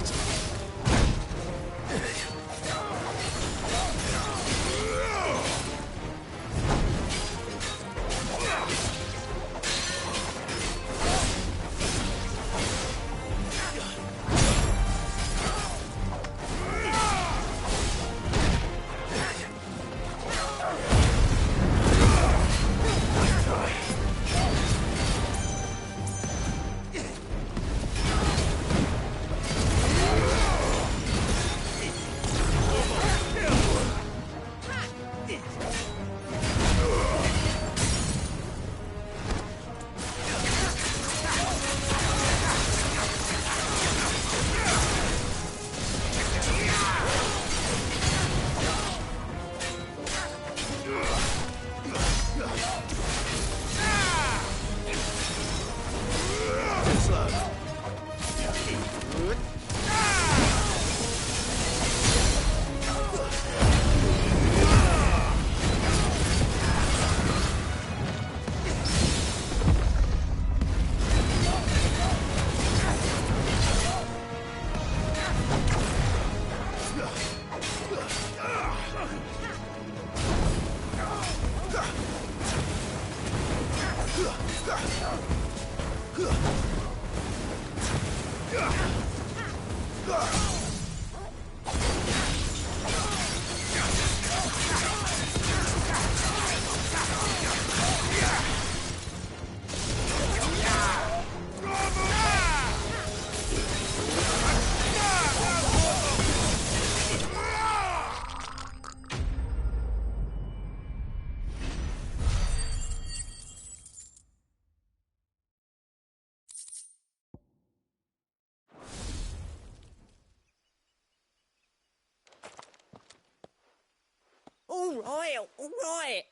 All right.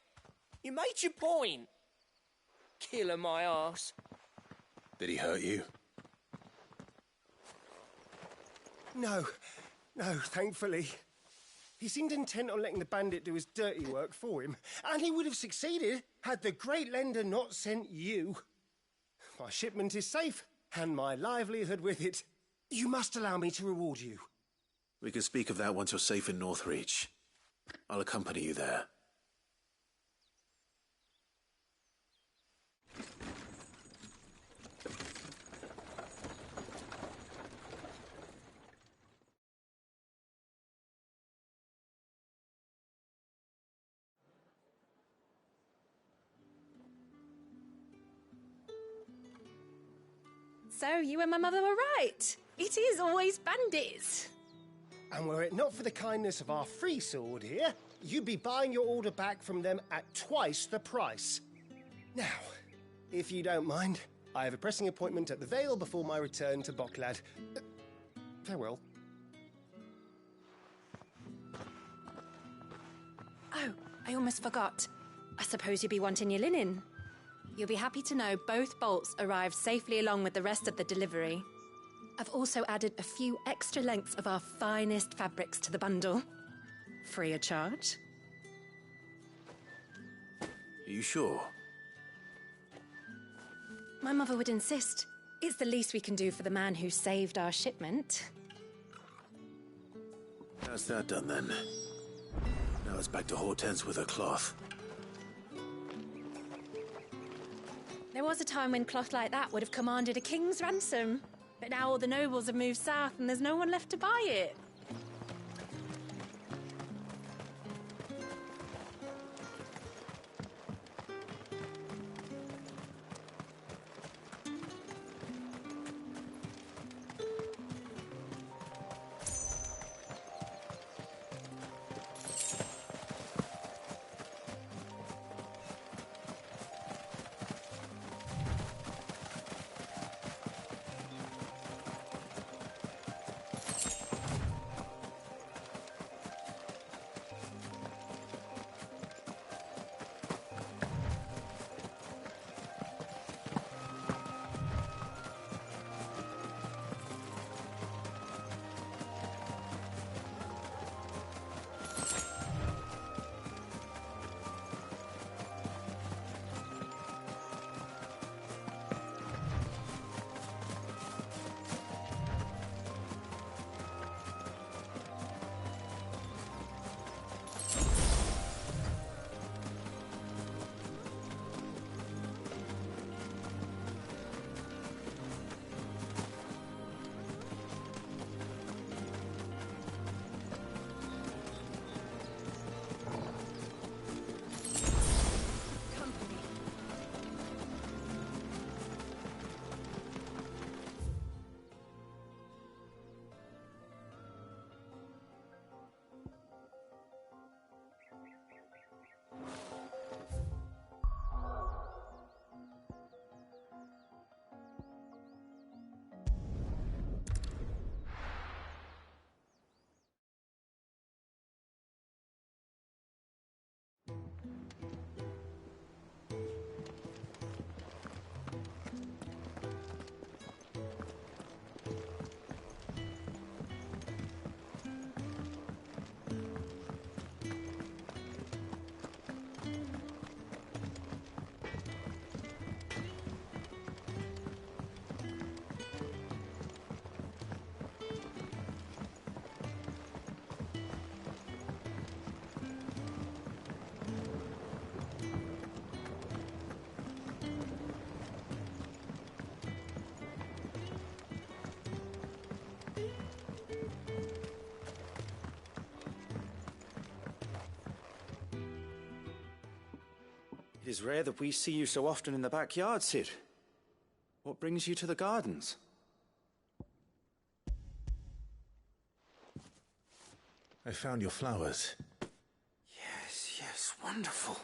You made your point. Killer my ass. Did he hurt you? No, thankfully. He seemed intent on letting the bandit do his dirty work for him, and he would have succeeded had the Great Lender not sent you. My shipment is safe, and my livelihood with it. You must allow me to reward you. We can speak of that once you're safe in Northreach. I'll accompany you there. So you and my mother were right. It is always bandits. And were it not for the kindness of our free sword here, you'd be buying your order back from them at twice the price. Now, if you don't mind, I have a pressing appointment at the Vale before my return to Bocklad. Farewell. Oh, I almost forgot. I suppose you'll be wanting your linen. You'll be happy to know both bolts arrived safely along with the rest of the delivery. I've also added a few extra lengths of our finest fabrics to the bundle. Free of charge. Are you sure? My mother would insist. It's the least we can do for the man who saved our shipment. How's that done then? Now it's back to Hortense with her cloth. There was a time when cloth like that would have commanded a king's ransom. But now all the nobles have moved south and there's no one left to buy it. It is rare that we see you so often in the backyard, Cid. What brings you to the gardens? I found your flowers. Yes, wonderful.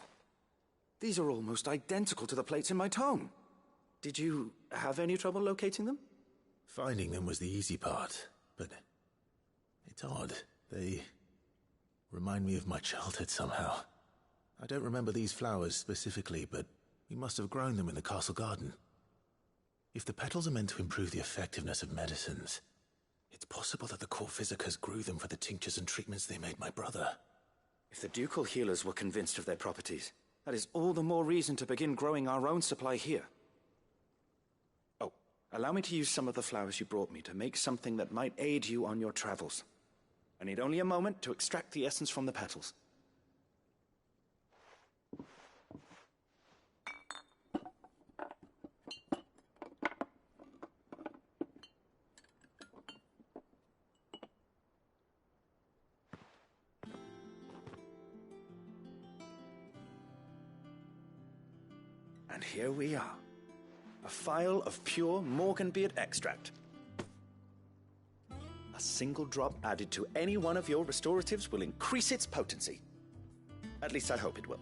These are almost identical to the plates in my tome. Did you have any trouble locating them? Finding them was the easy part, but it's odd. They remind me of my childhood somehow. I don't remember these flowers specifically, but we must have grown them in the castle garden. If the petals are meant to improve the effectiveness of medicines, it's possible that the court physicers grew them for the tinctures and treatments they made my brother. If the ducal healers were convinced of their properties, that is all the more reason to begin growing our own supply here. Oh, allow me to use some of the flowers you brought me to make something that might aid you on your travels. I need only a moment to extract the essence from the petals. And here we are. A phial of pure Morganbeard extract. A single drop added to any one of your restoratives will increase its potency. At least I hope it will.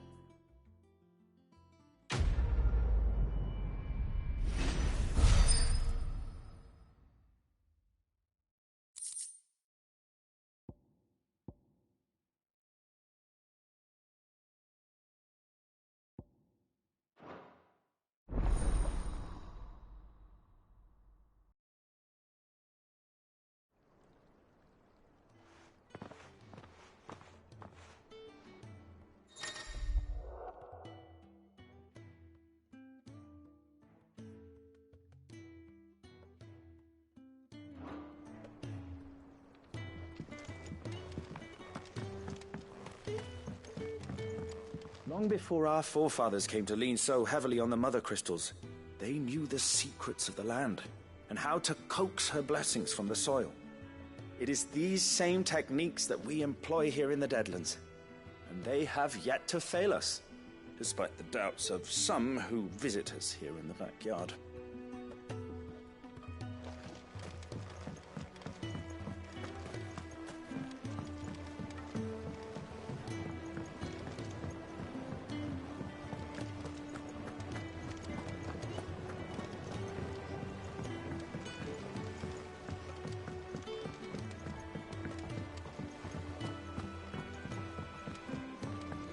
Long before our forefathers came to lean so heavily on the mother crystals, they knew the secrets of the land and how to coax her blessings from the soil. It is these same techniques that we employ here in the Deadlands, and they have yet to fail us, despite the doubts of some who visit us here in the backyard.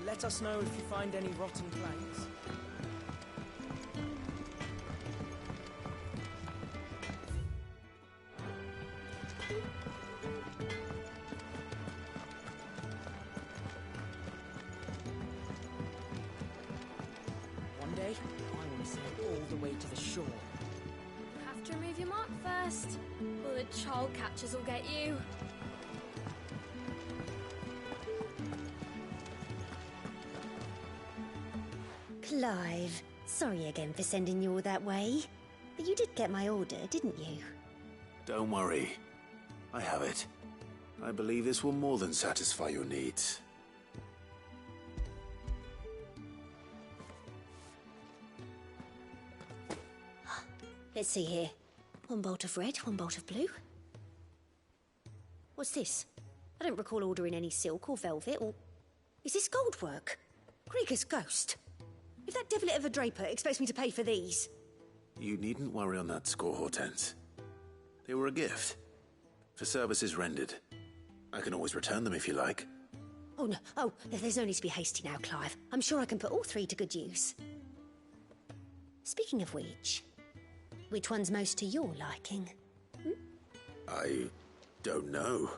Let us know if you find any rotten planks. One day, I want to sail all the way to the shore. Have to remove your mark first, or the child catchers will get you. Clive, sorry again for sending you all that way. But you did get my order, didn't you? Don't worry. I have it. I believe this will more than satisfy your needs. Let's see here. One bolt of red, one bolt of blue. What's this? I don't recall ordering any silk or velvet or... Is this gold work? Krieger's ghost. If that devilit of a draper expects me to pay for these... You needn't worry on that score, Hortense. They were a gift. For services rendered. I can always return them if you like. Oh, no. Oh, there's no need to be hasty now, Clive. I'm sure I can put all three to good use. Speaking of which one's most to your liking? I don't know.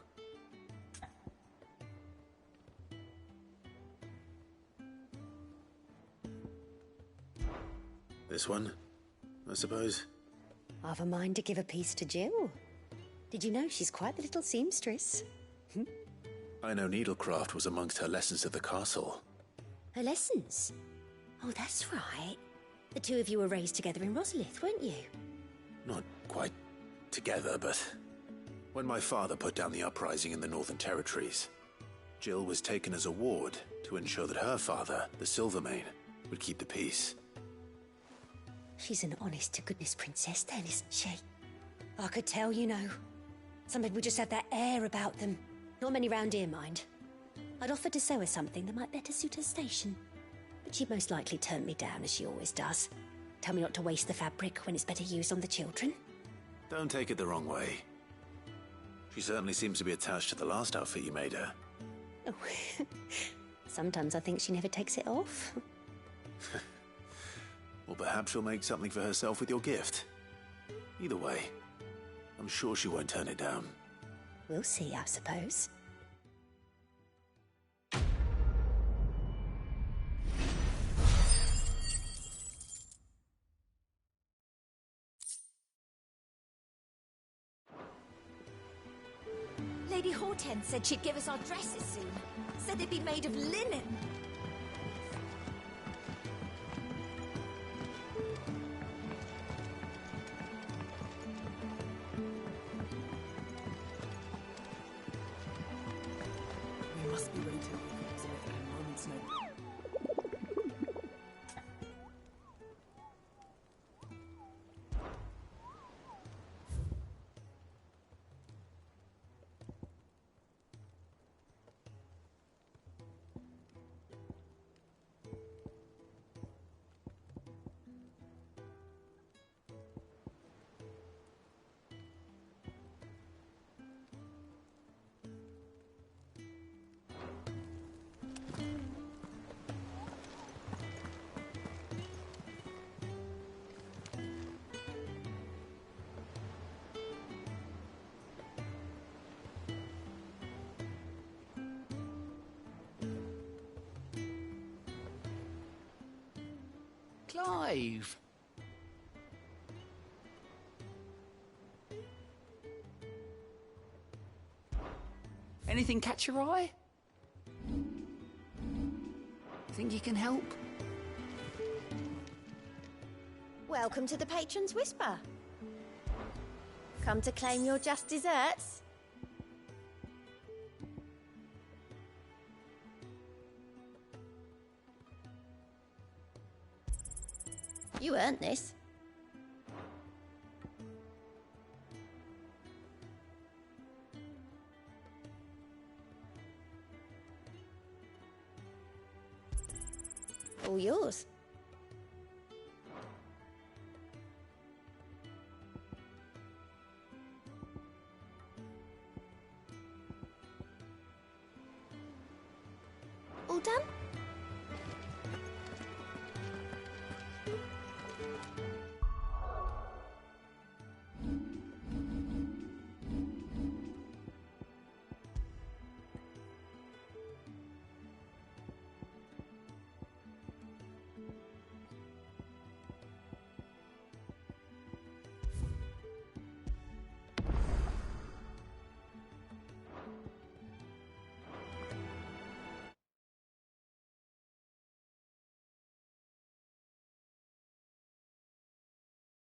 This one, I suppose. I've a mind to give a piece to Jill. Did you know she's quite the little seamstress? I know needlecraft was amongst her lessons at the castle. Her lessons? Oh, that's right. The two of you were raised together in Rosalith, weren't you? Not quite together, but... When my father put down the uprising in the Northern Territories, Jill was taken as a ward to ensure that her father, the Silvermane, would keep the peace. She's an honest-to-goodness princess then, isn't she? I could tell, you know. Some people just have that air about them. Not many round here, mind. I'd offered to sew her something that might better suit her station. But she'd most likely turn me down, as she always does. Tell me not to waste the fabric when it's better used on the children. Don't take it the wrong way. She certainly seems to be attached to the last outfit you made her. Oh, sometimes I think she never takes it off. Or perhaps she'll make something for herself with your gift. Either way, I'm sure she won't turn it down. We'll see, I suppose. Lady Hortense said she'd give us our dresses soon. Said they'd be made of linen. We must be ready to exit at a moment's notice. Clive! Anything catch your eye? Think you can help? Welcome to the Patron's Whisper. Come to claim your just desserts? You earned this. All yours. All done?